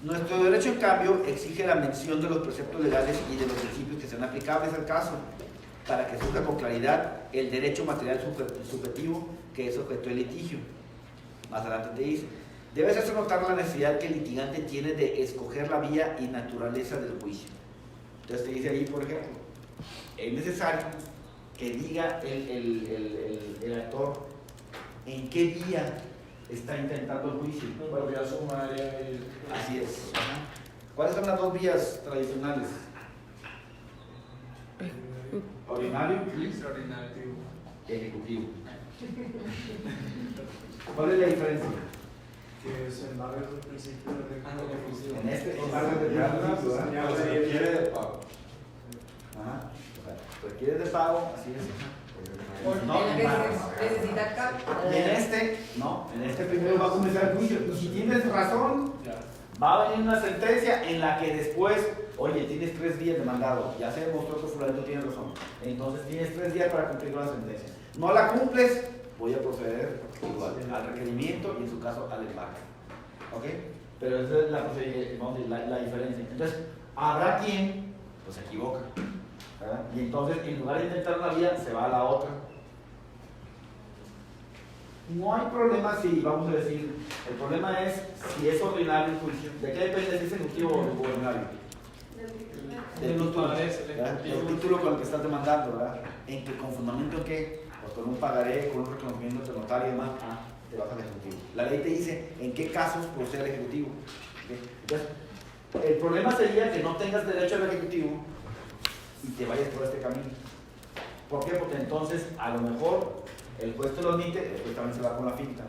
Nuestro derecho, en cambio, exige la mención de los preceptos legales y de los principios que sean aplicables al caso, para que surja con claridad el derecho material subjetivo que es objeto del litigio. Más adelante te dice, debe hacerse notar la necesidad que el litigante tiene de escoger la vía y naturaleza del juicio. Entonces te dice ahí, por ejemplo, es necesario que diga el actor en qué vía está intentando el juicio. Por vía sumaria y... Así es. ¿Cuáles son las dos vías tradicionales? Ordinario y extraordinario. Ejecutivo. ¿Cuál es la diferencia? Que es en barrios del principio de En este barrio de grado se requiere de pago. Ajá. Requiere de pago, así es. No, necesita acá. Y en este primero va a comenzar el juicio. Y si tienes razón, va a venir una sentencia en la que después, oye, tienes 3 días de mandado, ya se demostró que fulanito tiene razón. Entonces tienes 3 días para cumplir con la sentencia. No la cumples, voy a proceder igual al requerimiento y en su caso al embarque. ¿Ok? Pero esa es la diferencia. Entonces, habrá quien pues se equivoca, ¿verdad? Y entonces, en lugar de intentar una vía, se va a la otra. No hay problema si, vamos a decir, el problema es si es ordinario el juicio. ¿De qué depende si es ejecutivo o ordinario? Del título, ¿verdad? El título con el que estás demandando, ¿verdad? ¿En qué, con fundamento en qué? Pues con un pagaré, con un reconocimiento de notario y demás, te vas al ejecutivo. La ley te dice en qué casos procede el ejecutivo. ¿Okay? Entonces, el problema sería que no tengas derecho al ejecutivo y te vayas por este camino. ¿Por qué? Porque entonces, a lo mejor, el juez te lo admite, después también se va con la finta,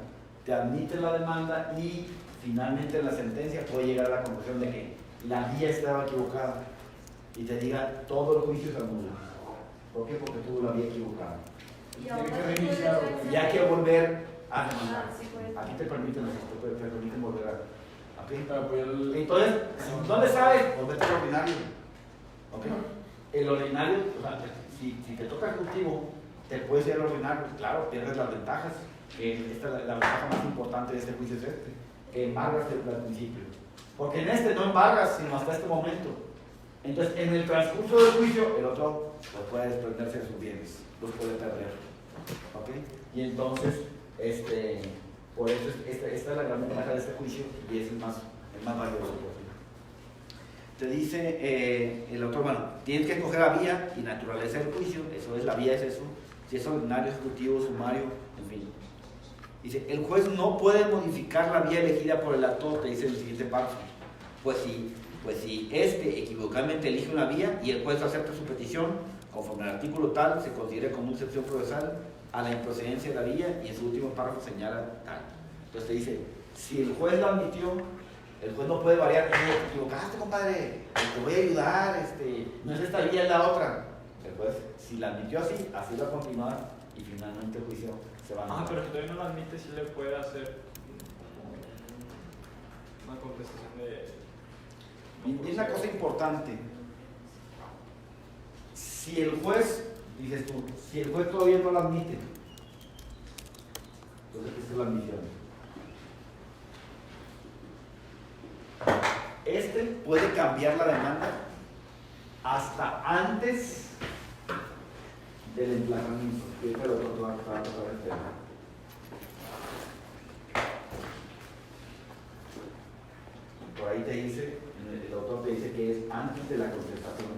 te admite la demanda y finalmente la sentencia puede llegar a la conclusión de que la vía estaba equivocada y te diga todo el juicio se anula. ¿Por qué? Porque tuvo la vía equivocada. Y ahora Y hay que volver a demandar. sí, pues. Aquí te permiten volver a. ¿Okay? Para apoyar el... Entonces, ¿dónde sabes? Pues vete al ordinario. ¿Okay? El ordinario, o sea, si te toca ejecutivo, te puedes ir al ordinario. Claro, pierdes las ventajas. Esta es la ventaja más importante de este juicio es este, que embargas desde el principio. Porque en este no embargas, sino hasta este momento. Entonces, en el transcurso del juicio, el otro pues, puede desprenderse de sus bienes, los puede perder. ¿Okay? Y entonces, por eso esta es la gran ventaja de este juicio y es el más valioso. Te dice el autor, bueno, tienes que escoger la vía y naturaleza del juicio, eso es, la vía es eso, si es ordinario, ejecutivo, sumario, en fin. Dice, el juez no puede modificar la vía elegida por el actor, te dice en el siguiente párrafo. Pues si equivocadamente elige una vía y el juez acepta su petición, conforme al artículo tal, se considera como una excepción procesal a la improcedencia de la vía y en su último párrafo señala tal. Entonces te dice, si el juez lo admitió, el juez no puede variar, te equivocaste compadre, te voy a ayudar, no es esta vía, es la otra. El juez, si la admitió así va a continuar y finalmente el juicio se va a anular. Pero si todavía no lo admite, sí le puede hacer una contestación de... Y una cosa importante, si el juez, dices tú, si el juez todavía no lo admite, entonces esta es la admisión. Puede cambiar la demanda hasta antes del emplazamiento. Y este es lo que va a tocar el tema. Por ahí te dice, el autor te dice que es antes de la contestación.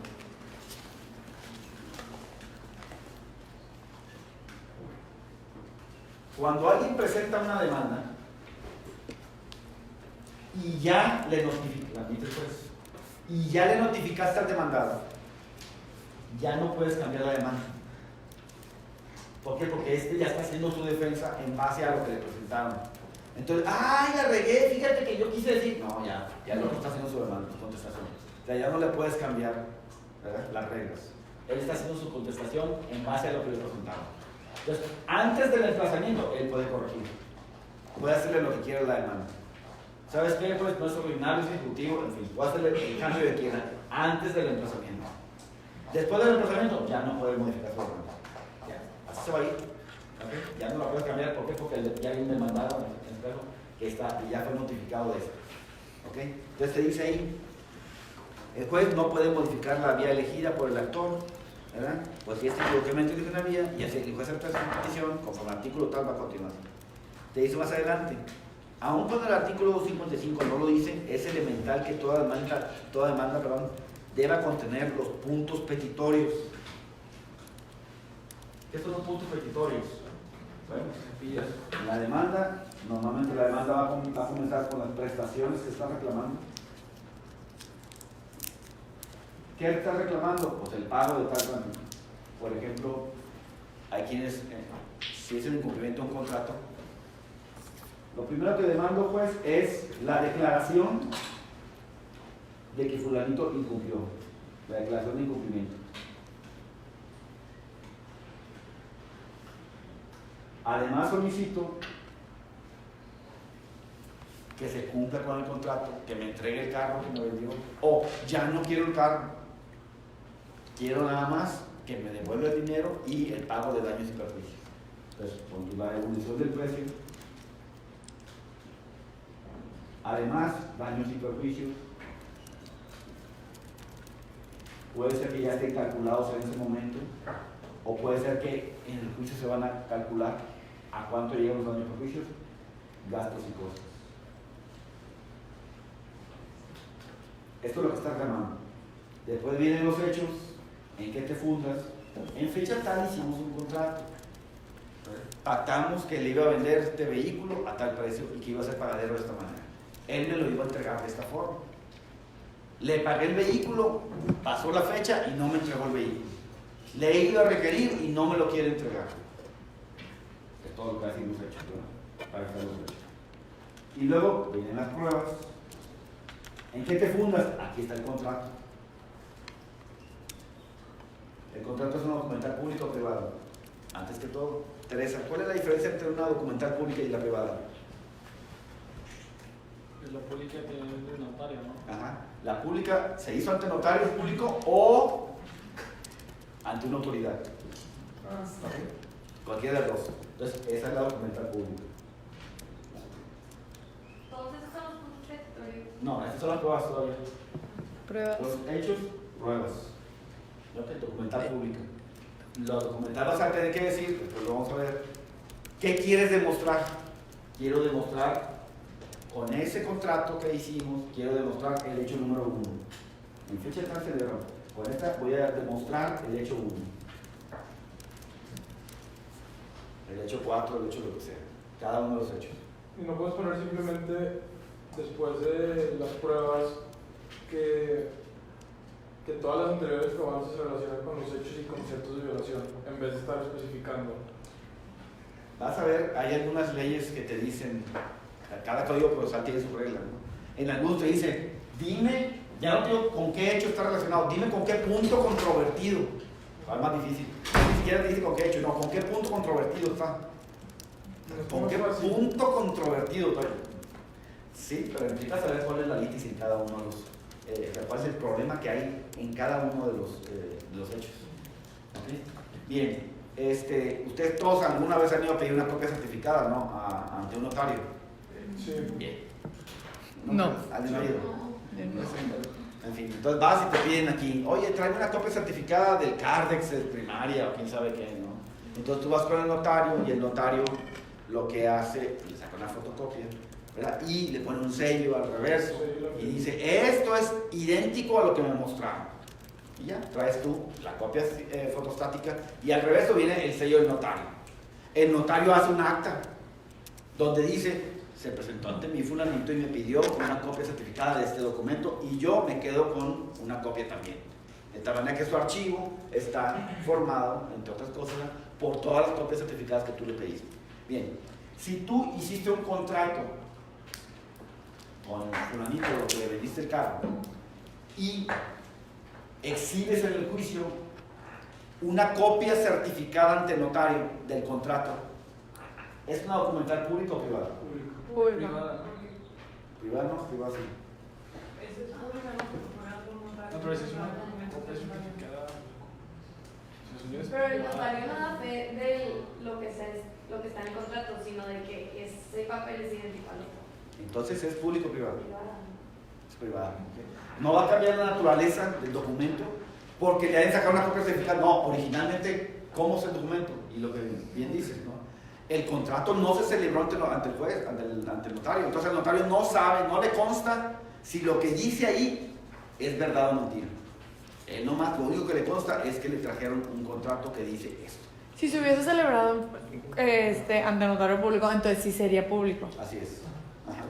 Cuando alguien presenta una demanda y ya le notificaste al demandado, ya no puedes cambiar la demanda. ¿Por qué? Porque ya está haciendo su defensa en base a lo que le presentaron. Entonces, ¡ay, la regué! Fíjate que yo quise decir. No, ya no está haciendo su demanda, su contestación. O sea, ya no le puedes cambiar, ¿verdad?, las reglas. Él está haciendo su contestación en base a lo que le presentaron. Entonces, antes del emplazamiento, él puede corregir. Puede hacerle lo que quiera a la demanda. ¿Sabes qué? Pues no es ordinario, es ejecutivo, en fin, puede hacerle el cambio que quiera antes del emplazamiento. Después del emplazamiento, ya no puede modificar su demanda. Ya, así se va a ir. ¿Okay? Ya no la puedes cambiar. ¿Por qué? Porque ya hay un demandado en el caso que ya fue notificado de eso. ¿Okay? Entonces te dice ahí, el juez no puede modificar la vía elegida por el actor, ¿verdad? Pues si equivocadamente elige una vía y así el juez acepta su petición, conforme al artículo tal va a continuar. Te dice más adelante, aun cuando el artículo 255 no lo dice, es elemental que toda demanda deba contener los puntos petitorios. ¿Qué son los puntos petitorios? Bueno, la demanda, normalmente la demanda va a comenzar con las prestaciones que está reclamando. ¿Qué está reclamando? Pues el pago de tal trámite. Por ejemplo, hay quienes, si es el incumplimiento de un contrato, lo primero que demando, pues, es la declaración de que fulanito incumplió, la declaración de incumplimiento. Además solicito que se cumpla con el contrato, que me entregue el carro que me vendió, o ya no quiero el carro, quiero nada más que me devuelva el dinero y el pago de daños y perjuicios. Entonces, con la evolución del precio, además daños y perjuicios, puede ser que ya estén calculados en ese momento, o puede ser que en el juicio se van a calcular a cuánto llegan los daños y perjuicios, gastos y costos. Esto es lo que estás ganando. Después vienen los hechos, en qué te fundas. En fecha tal hicimos un contrato. Pactamos que le iba a vender este vehículo a tal precio y que iba a ser pagadero de esta manera. Él me lo iba a entregar de esta forma. Le pagué el vehículo, pasó la fecha y no me entregó el vehículo. Le he ido a requerir y no me lo quiere entregar. Es todo lo que hacemos hechos, ¿verdad? Para estar los hechos. Y luego vienen las pruebas. ¿En qué te fundas? Aquí está el contrato. El contrato es un documental público o privado. Antes que todo, Teresa, ¿cuál es la diferencia entre una documental pública y la privada? Pues la pública tiene el notario, ¿no? Ajá. La pública se hizo ante notario público o ante una autoridad. ¿Okay? Cualquiera de las dos. Entonces, esa es la documental pública. Todos esos son los puntos territorios. No, esas son las pruebas todavía. Pruebas. Los hechos, pruebas. ¿Ok? Documental pública. Lo documental vas a tener que decir, pues lo vamos a ver. ¿Qué quieres demostrar? Quiero demostrar, con ese contrato que hicimos, quiero demostrar el hecho número 1. En fecha tal celebrado. Con esta voy a demostrar el hecho 1. El hecho 4, el hecho lo que sea. Cada uno de los hechos. Y no puedes poner simplemente, después de las pruebas, que todas las anteriores pruebas se relacionan con los hechos y conceptos de violación, en vez de estar especificando. Vas a ver, hay algunas leyes que te dicen, cada código procesal tiene su regla, ¿no? En algunos te dice, dime, ya no te digo con qué hecho está relacionado, dime con qué punto controvertido. Es más difícil. Ni siquiera te dice con qué hecho, no, con qué punto controvertido está. ¿Con qué punto controvertido? Sí, pero implica saber cuál es la litis en cada uno de los, cuál es el problema que hay en cada uno de los hechos. ¿Okay? Bien, ustedes todos alguna vez han ido a pedir una copia certificada, ¿no? Ante un notario. Sí. Bien. No. ¿Alguien ha ido? En fin, entonces vas y te piden aquí, oye, tráeme una copia certificada del Cardex de primaria o quién sabe qué, ¿no? Entonces tú vas con el notario y el notario lo que hace, le saca una fotocopia, ¿verdad? Y le pone un sello al reverso y dice, esto es idéntico a lo que me mostraron. Y ya, traes tú la copia fotostática y al reverso viene el sello del notario. El notario hace un acta donde dice, se presentó ante mí fulanito y me pidió una copia certificada de este documento y yo me quedo con una copia también. De tal manera que su archivo está formado, entre otras cosas, por todas las copias certificadas que tú le pediste. Bien, si tú hiciste un contrato con fulanito, lo que le vendiste el carro, y exhibes en el juicio una copia certificada ante notario del contrato, ¿es una documental pública o privada? Privada. Privada no, privada sí. No, pero esa es una copia certificada. Pero el notario no da fe de lo que está en el contrato, sino de que ese papel es idéntico al otro. Entonces, ¿es público o privado? Es privado. ¿Okay? No va a cambiar la naturaleza del documento porque le hayan sacado una copia certificada. No, originalmente, ¿cómo es el documento? Y lo que bien dices, ¿no? El contrato no se celebró ante el juez, ante el notario. Entonces el notario no sabe, no le consta si lo que dice ahí es verdad o mentira. Él nomás, lo único que le consta es que le trajeron un contrato que dice esto. Si se hubiese celebrado ante notario público, entonces sí sería público. Así es. Ajá.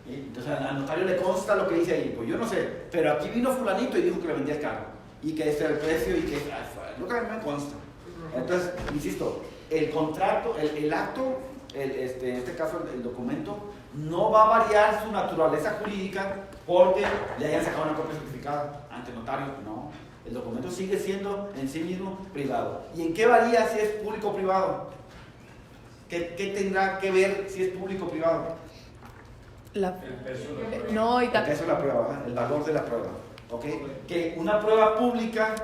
Y entonces al notario le consta lo que dice ahí. Pues yo no sé, pero aquí vino fulanito y dijo que le vendía el carro. Y que este era el precio y que lo que a mí me consta. Entonces, insisto, el contrato, el acto, en este caso el documento, no va a variar su naturaleza jurídica porque le hayan sacado una copia certificada ante notario. No, el documento sigue siendo en sí mismo privado. ¿Y en qué varía si es público o privado? ¿Qué tendrá que ver si es público o privado? El peso de la prueba. No, y El peso de la prueba, el valor de la prueba. ¿Okay? Que una prueba pública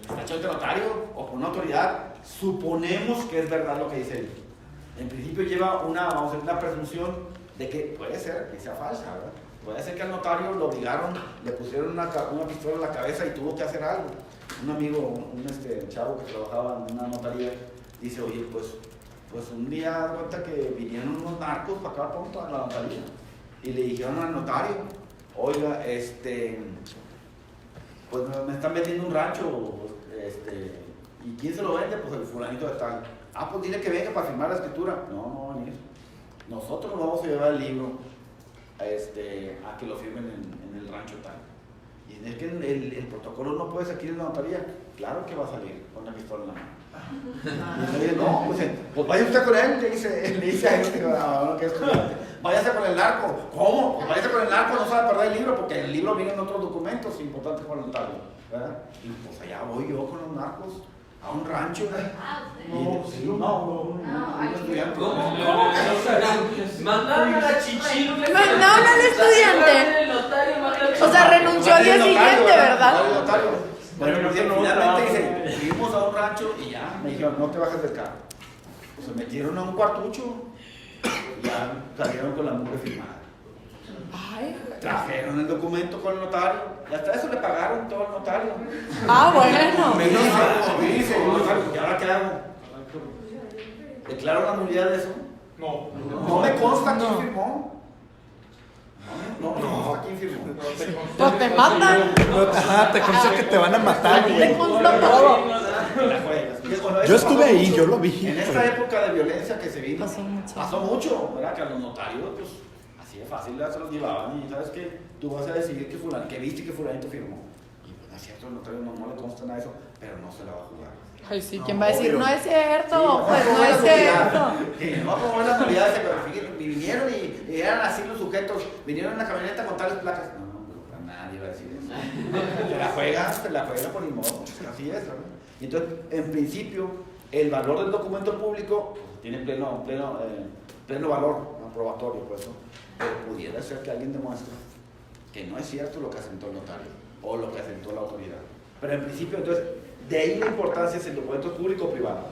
está hecha ante notario o por una autoridad, suponemos que es verdad lo que dice él. En principio lleva una presunción de que puede ser que sea falsa, ¿verdad? puede ser que al notario lo obligaron, le pusieron una pistola en la cabeza y tuvo que hacer algo. Un amigo, un chavo que trabajaba en una notaría, dice, oye, pues un día da cuenta que vinieron unos narcos para acá pronto a la notaría y le dijeron al notario, oiga, pues me están vendiendo un rancho, ¿y quién se lo vende? Pues el fulanito de tal. Ah, pues dile que venga para firmar la escritura. No va a venir. Nosotros nos vamos a llevar el libro a que lo firmen en el rancho tal. Y es que el protocolo no puede salir en la notaría. Claro que va a salir con la pistola en la mano. Y le dice, no, pues vaya usted con él, le dice a él, que es estudiante. Váyase con el narco. ¿Cómo? Pues váyase con el narco, no sabe perder el libro, porque en el libro vienen otros documentos importantes para el notario, ¿verdad? Y pues allá voy yo con los narcos a un rancho. No, estudiante. ¿Cómo? Mandaron a la chichil. Mandaron al estudiante. O sea, renunció al día siguiente, ¿verdad? Bueno, finalmente dice, fuimos a un rancho y ya, me dijeron, no te bajes del carro. Se metieron a un cuartucho y ya salieron con la mugre firmada. Trajeron el documento con el notario y hasta eso le pagaron todo al notario. Bueno. Me dice el notario, ¿y ahora qué hago? ¿Declaro la nulidad de eso? No me consta quién firmó. No, ¿quién firmó? Pues te matan. Te consta que te van a matar, güey. Te consta todo. Yo estuve ahí, yo lo vi. En esta época de violencia que se vino, pasó mucho, ¿verdad? Que a los notarios, pues, así de fácil se los llevaban y ¿sabes qué? Tú vas a decidir que viste que fulanito firmó. Y pues, no es cierto, el notario no le consta nada de eso, pero no se la va a jugar. Ay, sí, ¿quién va a decir? No es cierto, pues no es cierto. No va a promover las nulidades, pero fíjense, vinieron y eran así los sujetos, vinieron en la camioneta con tales placas. No, nadie va a decir eso. Se la juega por el modo, así es, ¿verdad? Y entonces, en principio, el valor del documento público tiene pleno valor aprobatorio, por eso. Pero pudiera ser que alguien demuestre que no es cierto lo que asentó el notario o lo que asentó la autoridad. Pero en principio, entonces, de ahí la importancia es el documento público o privado,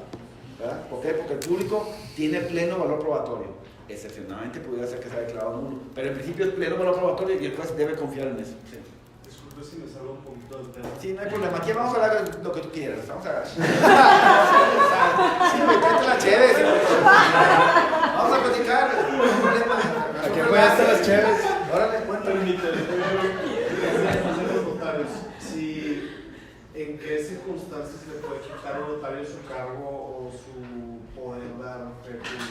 ¿verdad? ¿Por qué? Porque el público tiene pleno valor probatorio. Excepcionalmente pudiera ser que sea declarado nulo, pero en principio es pleno valor probatorio y el juez debe confiar en eso. Sí. Disculpe si me salgo un poquito del tema. Sí, no hay problema. Aquí vamos a hablar de lo que tú quieras. Vamos a... Sí, metete la chévere. Vamos a platicar. Aquí pueden estar las chéveres. Órale, cuéntame. ¿En qué circunstancias le puede quitar a un notario su cargo o su poder dar fe pública?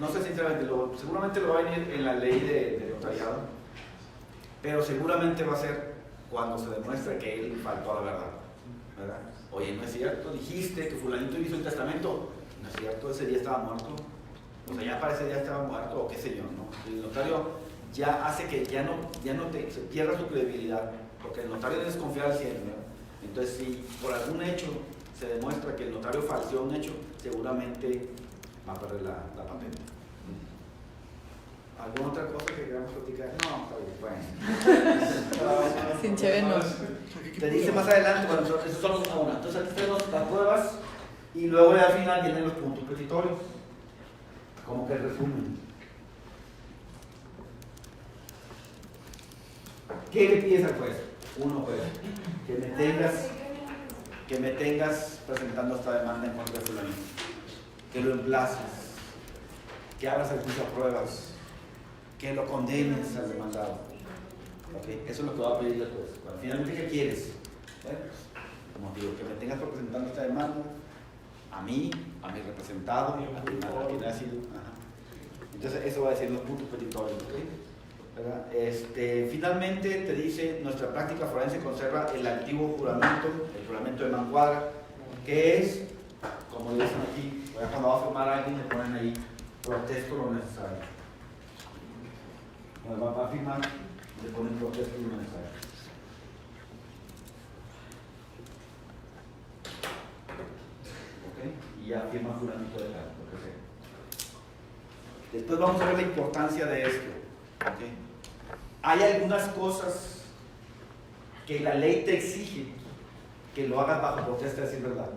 No sé sinceramente, seguramente lo va a venir en la ley de notariado, pero seguramente va a ser cuando se demuestre que él faltó a la verdad. Oye, no es cierto, dijiste que fulanito hizo el testamento, no es cierto, ese día estaba muerto, o sea, ya para ese día estaba muerto, o qué sé yo, ¿no? El notario ya hace que ya no se pierda su credibilidad, porque el notario debe desconfiar al cielo, ¿no? Entonces, si por algún hecho se demuestra que el notario falseó un hecho, seguramente va a perder la patente. ¿Alguna otra cosa que queramos platicar? No, está bien. Sin chévere no. Te dice más adelante, bueno, esos son los una. Entonces aquí tenemos las pruebas y luego al final vienen los puntos petitorios. Como que el resumen. ¿Qué le pides al juez? Uno, pues, que me tengas presentando esta demanda en contra de fulanito, que lo emplaces, que abras el juicio a pruebas, que lo condenes al demandado. Okay, eso es lo que va a pedir el juez. Bueno, finalmente, ¿qué quieres? Bueno, como digo, que me tengas presentando esta demanda a mí, a mi representado, a quien ha sido. Ajá. Entonces, eso va a decir los puntos petitorios. ¿Okay? ¿Verdad? Finalmente te dice, nuestra práctica forense conserva el antiguo juramento, el juramento de mancuadra, que es, como dicen aquí, cuando va a firmar a alguien le ponen ahí, protesto lo necesario. Cuando va a firmar, le ponen protesto lo necesario. ¿Ok? Y ya firma juramento de tal, lo que sea. Después vamos a ver la importancia de esto. ¿Okay? Hay algunas cosas que la ley te exige que lo hagas bajo protesta de decir verdad.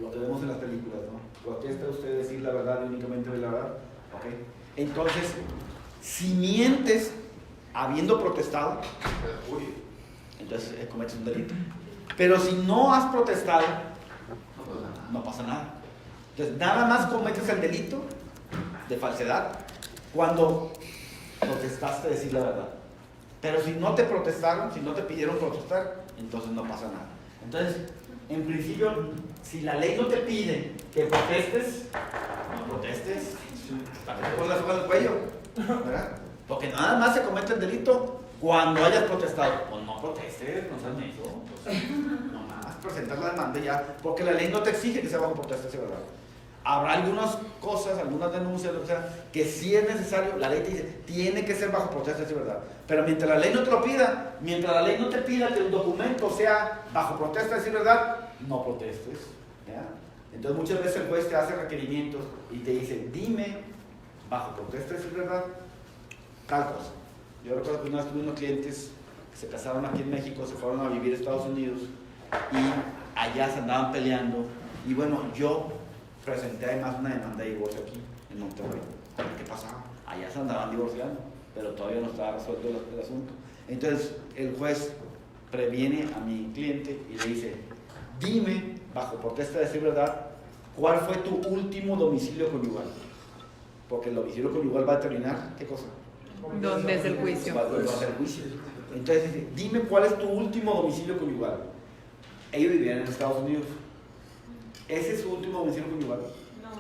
Lo que vemos en las películas, ¿no? Protesta usted de decir la verdad y únicamente de la verdad. ¿Okay? Entonces, si mientes, habiendo protestado, entonces cometes un delito. Pero si no has protestado, no pasa nada. Entonces, nada más cometes el delito de falsedad cuando protestaste decir la verdad. Pero si no te protestaron, si no te pidieron protestar, entonces no pasa nada. Entonces, en principio, si la ley no te pide que protestes, no protestes. ¿Para qué te pones la soga en el cuello? ¿Verdad? Porque nada más se comete el delito cuando hayas protestado. Pues no protestes, no seas menso. Pues, nomás presentar la demanda ya, porque la ley no te exige que sea bajo protesta, ¿sí, verdad? Habrá algunas cosas, algunas denuncias, o sea, que sí es necesario, la ley te dice, tiene que ser bajo protesta, ¿sí, verdad? Pero mientras la ley no te lo pida, mientras la ley no te pida que el documento sea bajo protesta, ¿sí, verdad? No protestes, ¿ya? Entonces muchas veces el juez te hace requerimientos y te dice, dime, bajo protesta, ¿sí, verdad? Tal cosa. Yo recuerdo que una vez tuve unos clientes que se casaron aquí en México, se fueron a vivir a Estados Unidos y allá se andaban peleando. Y bueno, yo presenté además una demanda de divorcio aquí en Monterrey. ¿Qué pasaba? Allá se andaban divorciando, pero todavía no estaba resuelto el asunto. Entonces el juez previene a mi cliente y le dice, dime, bajo protesta de decir verdad, ¿cuál fue tu último domicilio conyugal? Porque el domicilio conyugal va a determinar, ¿qué cosa? ¿Dónde es el juicio? Va a ser el juicio. Entonces dice, dime cuál es tu último domicilio conyugal. Ellos vivían en Estados Unidos. ¿Ese es su último domicilio conyugal? No.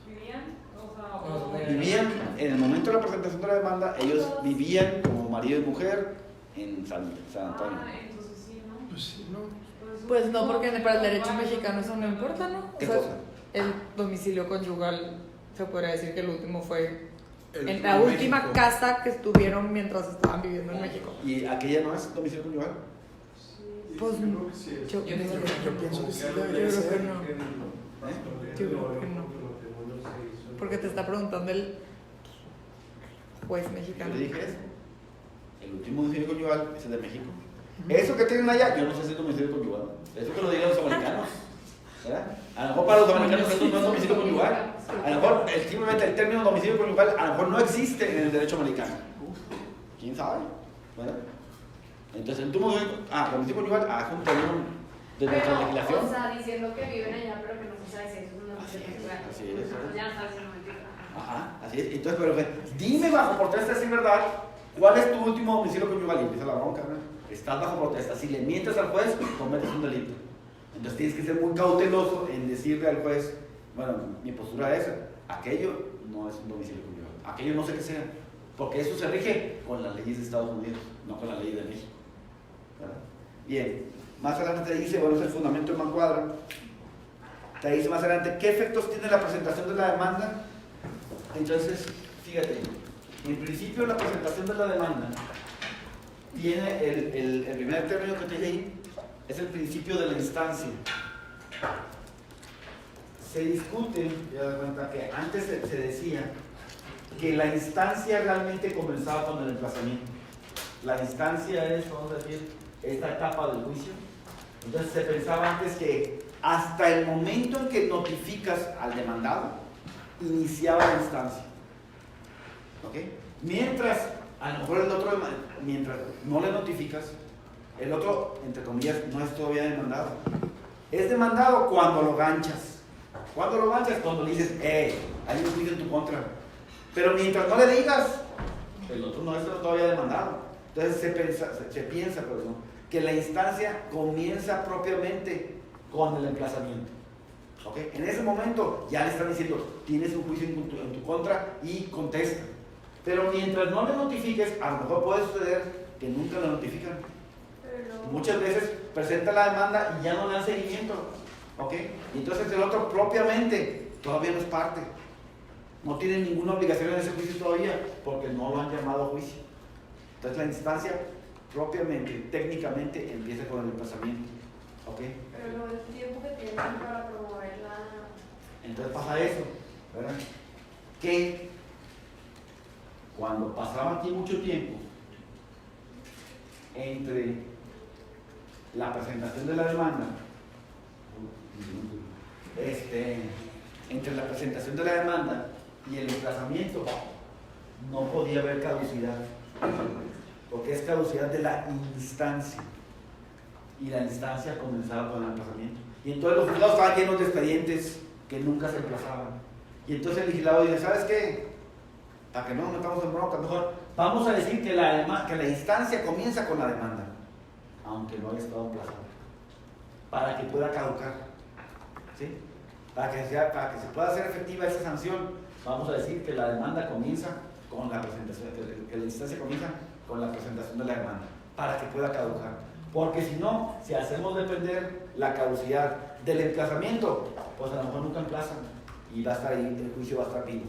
¿Vivían? Vivían, en el momento de la presentación de la demanda, ellos vivían como marido y mujer en San Antonio. Entonces sí, ¿no? Pues sí, no. Pues no, porque para el derecho mexicano eso no importa, ¿no? O ¿Qué sea, cosa? el domicilio conyugal, se podría decir que el último fue El en la México. última casa que estuvieron mientras estaban viviendo en México. ¿Y aquella no es domicilio conyugal? Pues Yo creo que sí es. yo pienso que sí Yo debería creo ser. que no. Yo creo que no. Porque te está preguntando el juez Yo mexicano. le dije eso. El último domicilio conyugal es el de México. Eso que tienen allá, yo no sé si es domicilio conyugal. Eso que lo digan los americanos. ¿Verdad? A lo mejor para los americanos eso no es domicilio conyugal. A lo mejor simplemente el término domicilio conyugal a lo mejor no existe en el derecho americano. ¿Quién sabe? ¿Verdad? Entonces el domicilio conyugal es un término de nuestra Pero, legislación. o sea, diciendo que viven allá, pero que no se sabe si eso es una Así es, conyugal. así es. Ya no sabes si no mentira. Ajá, así es. Entonces, pero dime bajo protesta si es verdad, ¿cuál es tu último domicilio conyugal? Y empieza la bronca, ¿no? Estás bajo protesta. Si le mientes al juez, cometes un delito. Entonces tienes que ser muy cauteloso en decirle al juez, bueno, mi postura es esa, aquello no es un domicilio conyugal, aquello no sé qué sea, porque eso se rige con las leyes de Estados Unidos, no con la ley de México. ¿Verdad? Bien, más adelante te dice, bueno, es el fundamento de Mancuadra. Te dice más adelante, ¿qué efectos tiene la presentación de la demanda? Entonces, fíjate, en principio la presentación de la demanda tiene el primer término que te dije ahí, es el principio de la instancia. Se discute, ya das cuenta que antes se decía que la instancia realmente comenzaba con el emplazamiento. La instancia es, vamos a decir, esta etapa del juicio. Entonces se pensaba antes que hasta el momento en que notificas al demandado, iniciaba la instancia. ¿Ok? Mientras, a lo mejor el otro, mientras no le notificas, el otro, entre comillas, no es todavía demandado. Es demandado cuando lo ganchas. ¿Cuándo lo ganchas? Cuando le dices, hay un juicio en tu contra. Pero mientras no le digas, el otro no es todavía demandado. Entonces se piensa que la instancia comienza propiamente con el emplazamiento. ¿Okay? En ese momento ya le están diciendo, tienes un juicio en tu contra y contesta. Pero mientras no le notifiques, a lo mejor puede suceder que nunca le notifican. Muchas veces presenta la demanda y ya no le dan seguimiento. ¿Ok? Y entonces el otro propiamente todavía no es parte. No tiene ninguna obligación en ese juicio todavía porque no lo han llamado a juicio. Entonces la instancia propiamente, técnicamente, empieza con el emplazamiento. ¿Ok? Pero el tiempo que tienen para promover la... Entonces pasa eso, ¿verdad? Que cuando pasaba aquí mucho tiempo entre la presentación de la demanda, entre la presentación de la demanda y el emplazamiento, no podía haber caducidad. Porque es caducidad de la instancia. Y la instancia comenzaba con el emplazamiento. Y entonces los juzgados estaban llenos de expedientes que nunca se emplazaban. Y entonces el legislador dice, ¿sabes qué? Para que no nos metamos en bronca, mejor vamos a decir que la instancia comienza con la demanda, aunque no haya estado emplazada, para que pueda caducar. ¿Sí? Para que se pueda hacer efectiva esa sanción, vamos a decir que la demanda comienza con la presentación, que la instancia comienza con la presentación de la demanda, para que pueda caducar. Porque si no, si hacemos depender la caducidad del emplazamiento, pues a lo mejor nunca emplazan y va a estar ahí, el juicio va a estar vivo.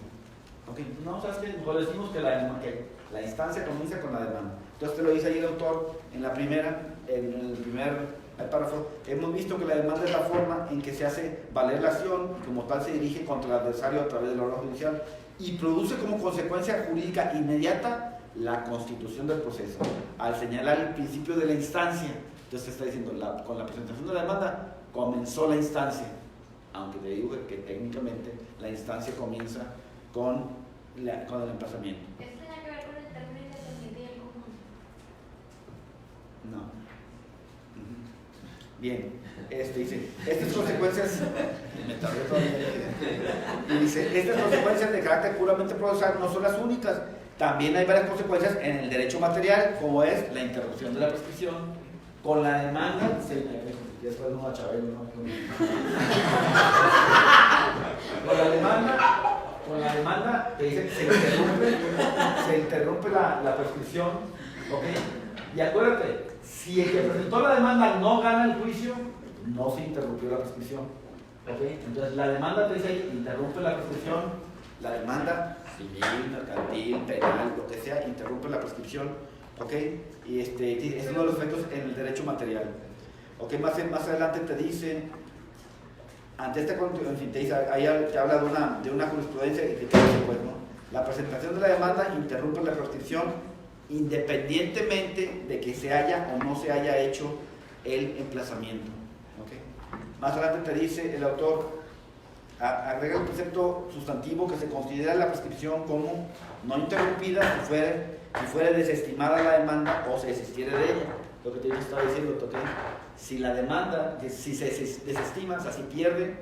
¿Okay? No, ¿sabes qué? Mejor decimos que la instancia comienza con la demanda. Entonces te lo dice ahí el autor en el primer párrafo. Hemos visto que la demanda es la forma en que se hace valer la acción, como tal se dirige contra el adversario a través del órgano judicial y produce como consecuencia jurídica inmediata la constitución del proceso, al señalar el principio de la instancia. Entonces está diciendo, con la presentación de la demanda comenzó la instancia, aunque te digo que técnicamente la instancia comienza con el emplazamiento. ¿Eso tiene que ver con el término independiente y el común? No. Bien, dice, estas consecuencias, me tardé todavía, y dice, estas consecuencias de carácter puramente procesal no son las únicas. También hay varias consecuencias en el derecho material, como es la interrupción de la prescripción. Con la demanda, con la demanda te dice, se interrumpe la prescripción, ¿ok? Y acuérdate, si el que presentó la demanda no gana el juicio, no se interrumpió la prescripción, ¿ok? Entonces la demanda te dice, interrumpe la prescripción, la demanda civil, mercantil, penal, lo que sea, interrumpe la prescripción, ¿ok? Y es uno de los efectos en el derecho material. ¿Ok? Más adelante te dice, ante esta en fin, te dice, ahí te habla de una jurisprudencia que te dice, pues, ¿no? La presentación de la demanda interrumpe la prescripción independientemente de que se haya o no se haya hecho el emplazamiento. ¿Ok? Más adelante te dice el autor, agrega el precepto sustantivo que se considera la prescripción como no interrumpida si fuera desestimada la demanda o se desistiera de ella. Lo que te estaba diciendo, ¿ok? Si la demanda, si se desestima, o sea, si pierde,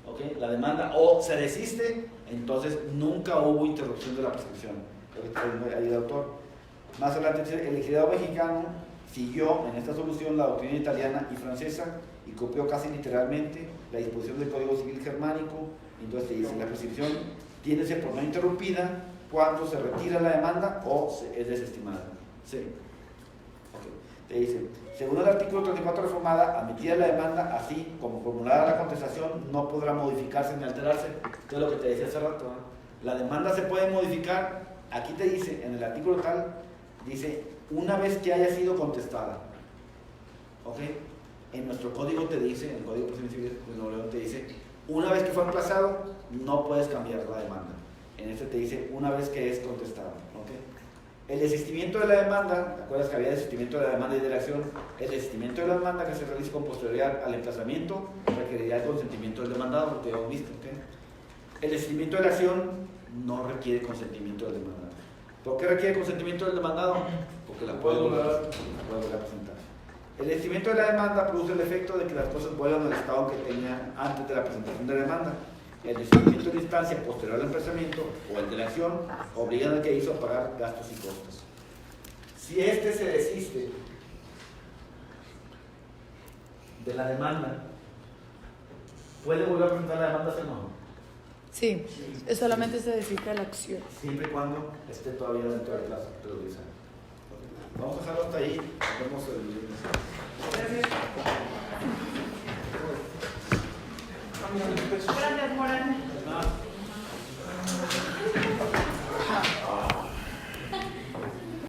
¿ok?, la demanda o se desiste, entonces nunca hubo interrupción de la prescripción. Lo que está diciendo ahí el autor. Más adelante dice, el legislador mexicano siguió en esta solución la doctrina italiana y francesa y copió casi literalmente la disposición del Código Civil germánico. Entonces te dice, la prescripción tiene que ser por no interrumpida cuando se retira la demanda o es desestimada. Sí. Okay. Te dice, según el artículo 34 reformada, admitida la demanda, así como formulada la contestación, no podrá modificarse ni alterarse. Entonces lo que te decía hace rato, ¿no? La demanda se puede modificar, aquí te dice, en el artículo tal, dice, una vez que haya sido contestada. ¿Ok? En nuestro código te dice, en el Código Procesal Civil de Nuevo León te dice, una vez que fue emplazado, no puedes cambiar la demanda. En este te dice, una vez que es contestado. ¿Ok? El desistimiento de la demanda, ¿te acuerdas que había desistimiento de la demanda y de la acción? El desistimiento de la demanda que se realiza con posterioridad al emplazamiento requerirá el consentimiento del demandado, porque ya hemos visto. ¿Okay? El desistimiento de la acción no requiere consentimiento del demandado. ¿Por qué requiere consentimiento del demandado? Porque la puede volver a presentar. El desistimiento de la demanda produce el efecto de que las cosas vuelvan al estado que tenían antes de la presentación de la demanda. El desistimiento de instancia posterior al emplazamiento o el de la acción obligan al que hizo a pagar gastos y costos. Si este se desiste de la demanda, ¿puede volver a presentar la demanda o no? Sí, solamente se desiste la acción. Siempre y cuando esté todavía dentro del plazo de los 10 años. Vamos a dejarlo hasta ahí. Nos vemos el viernes. Gracias, Morán.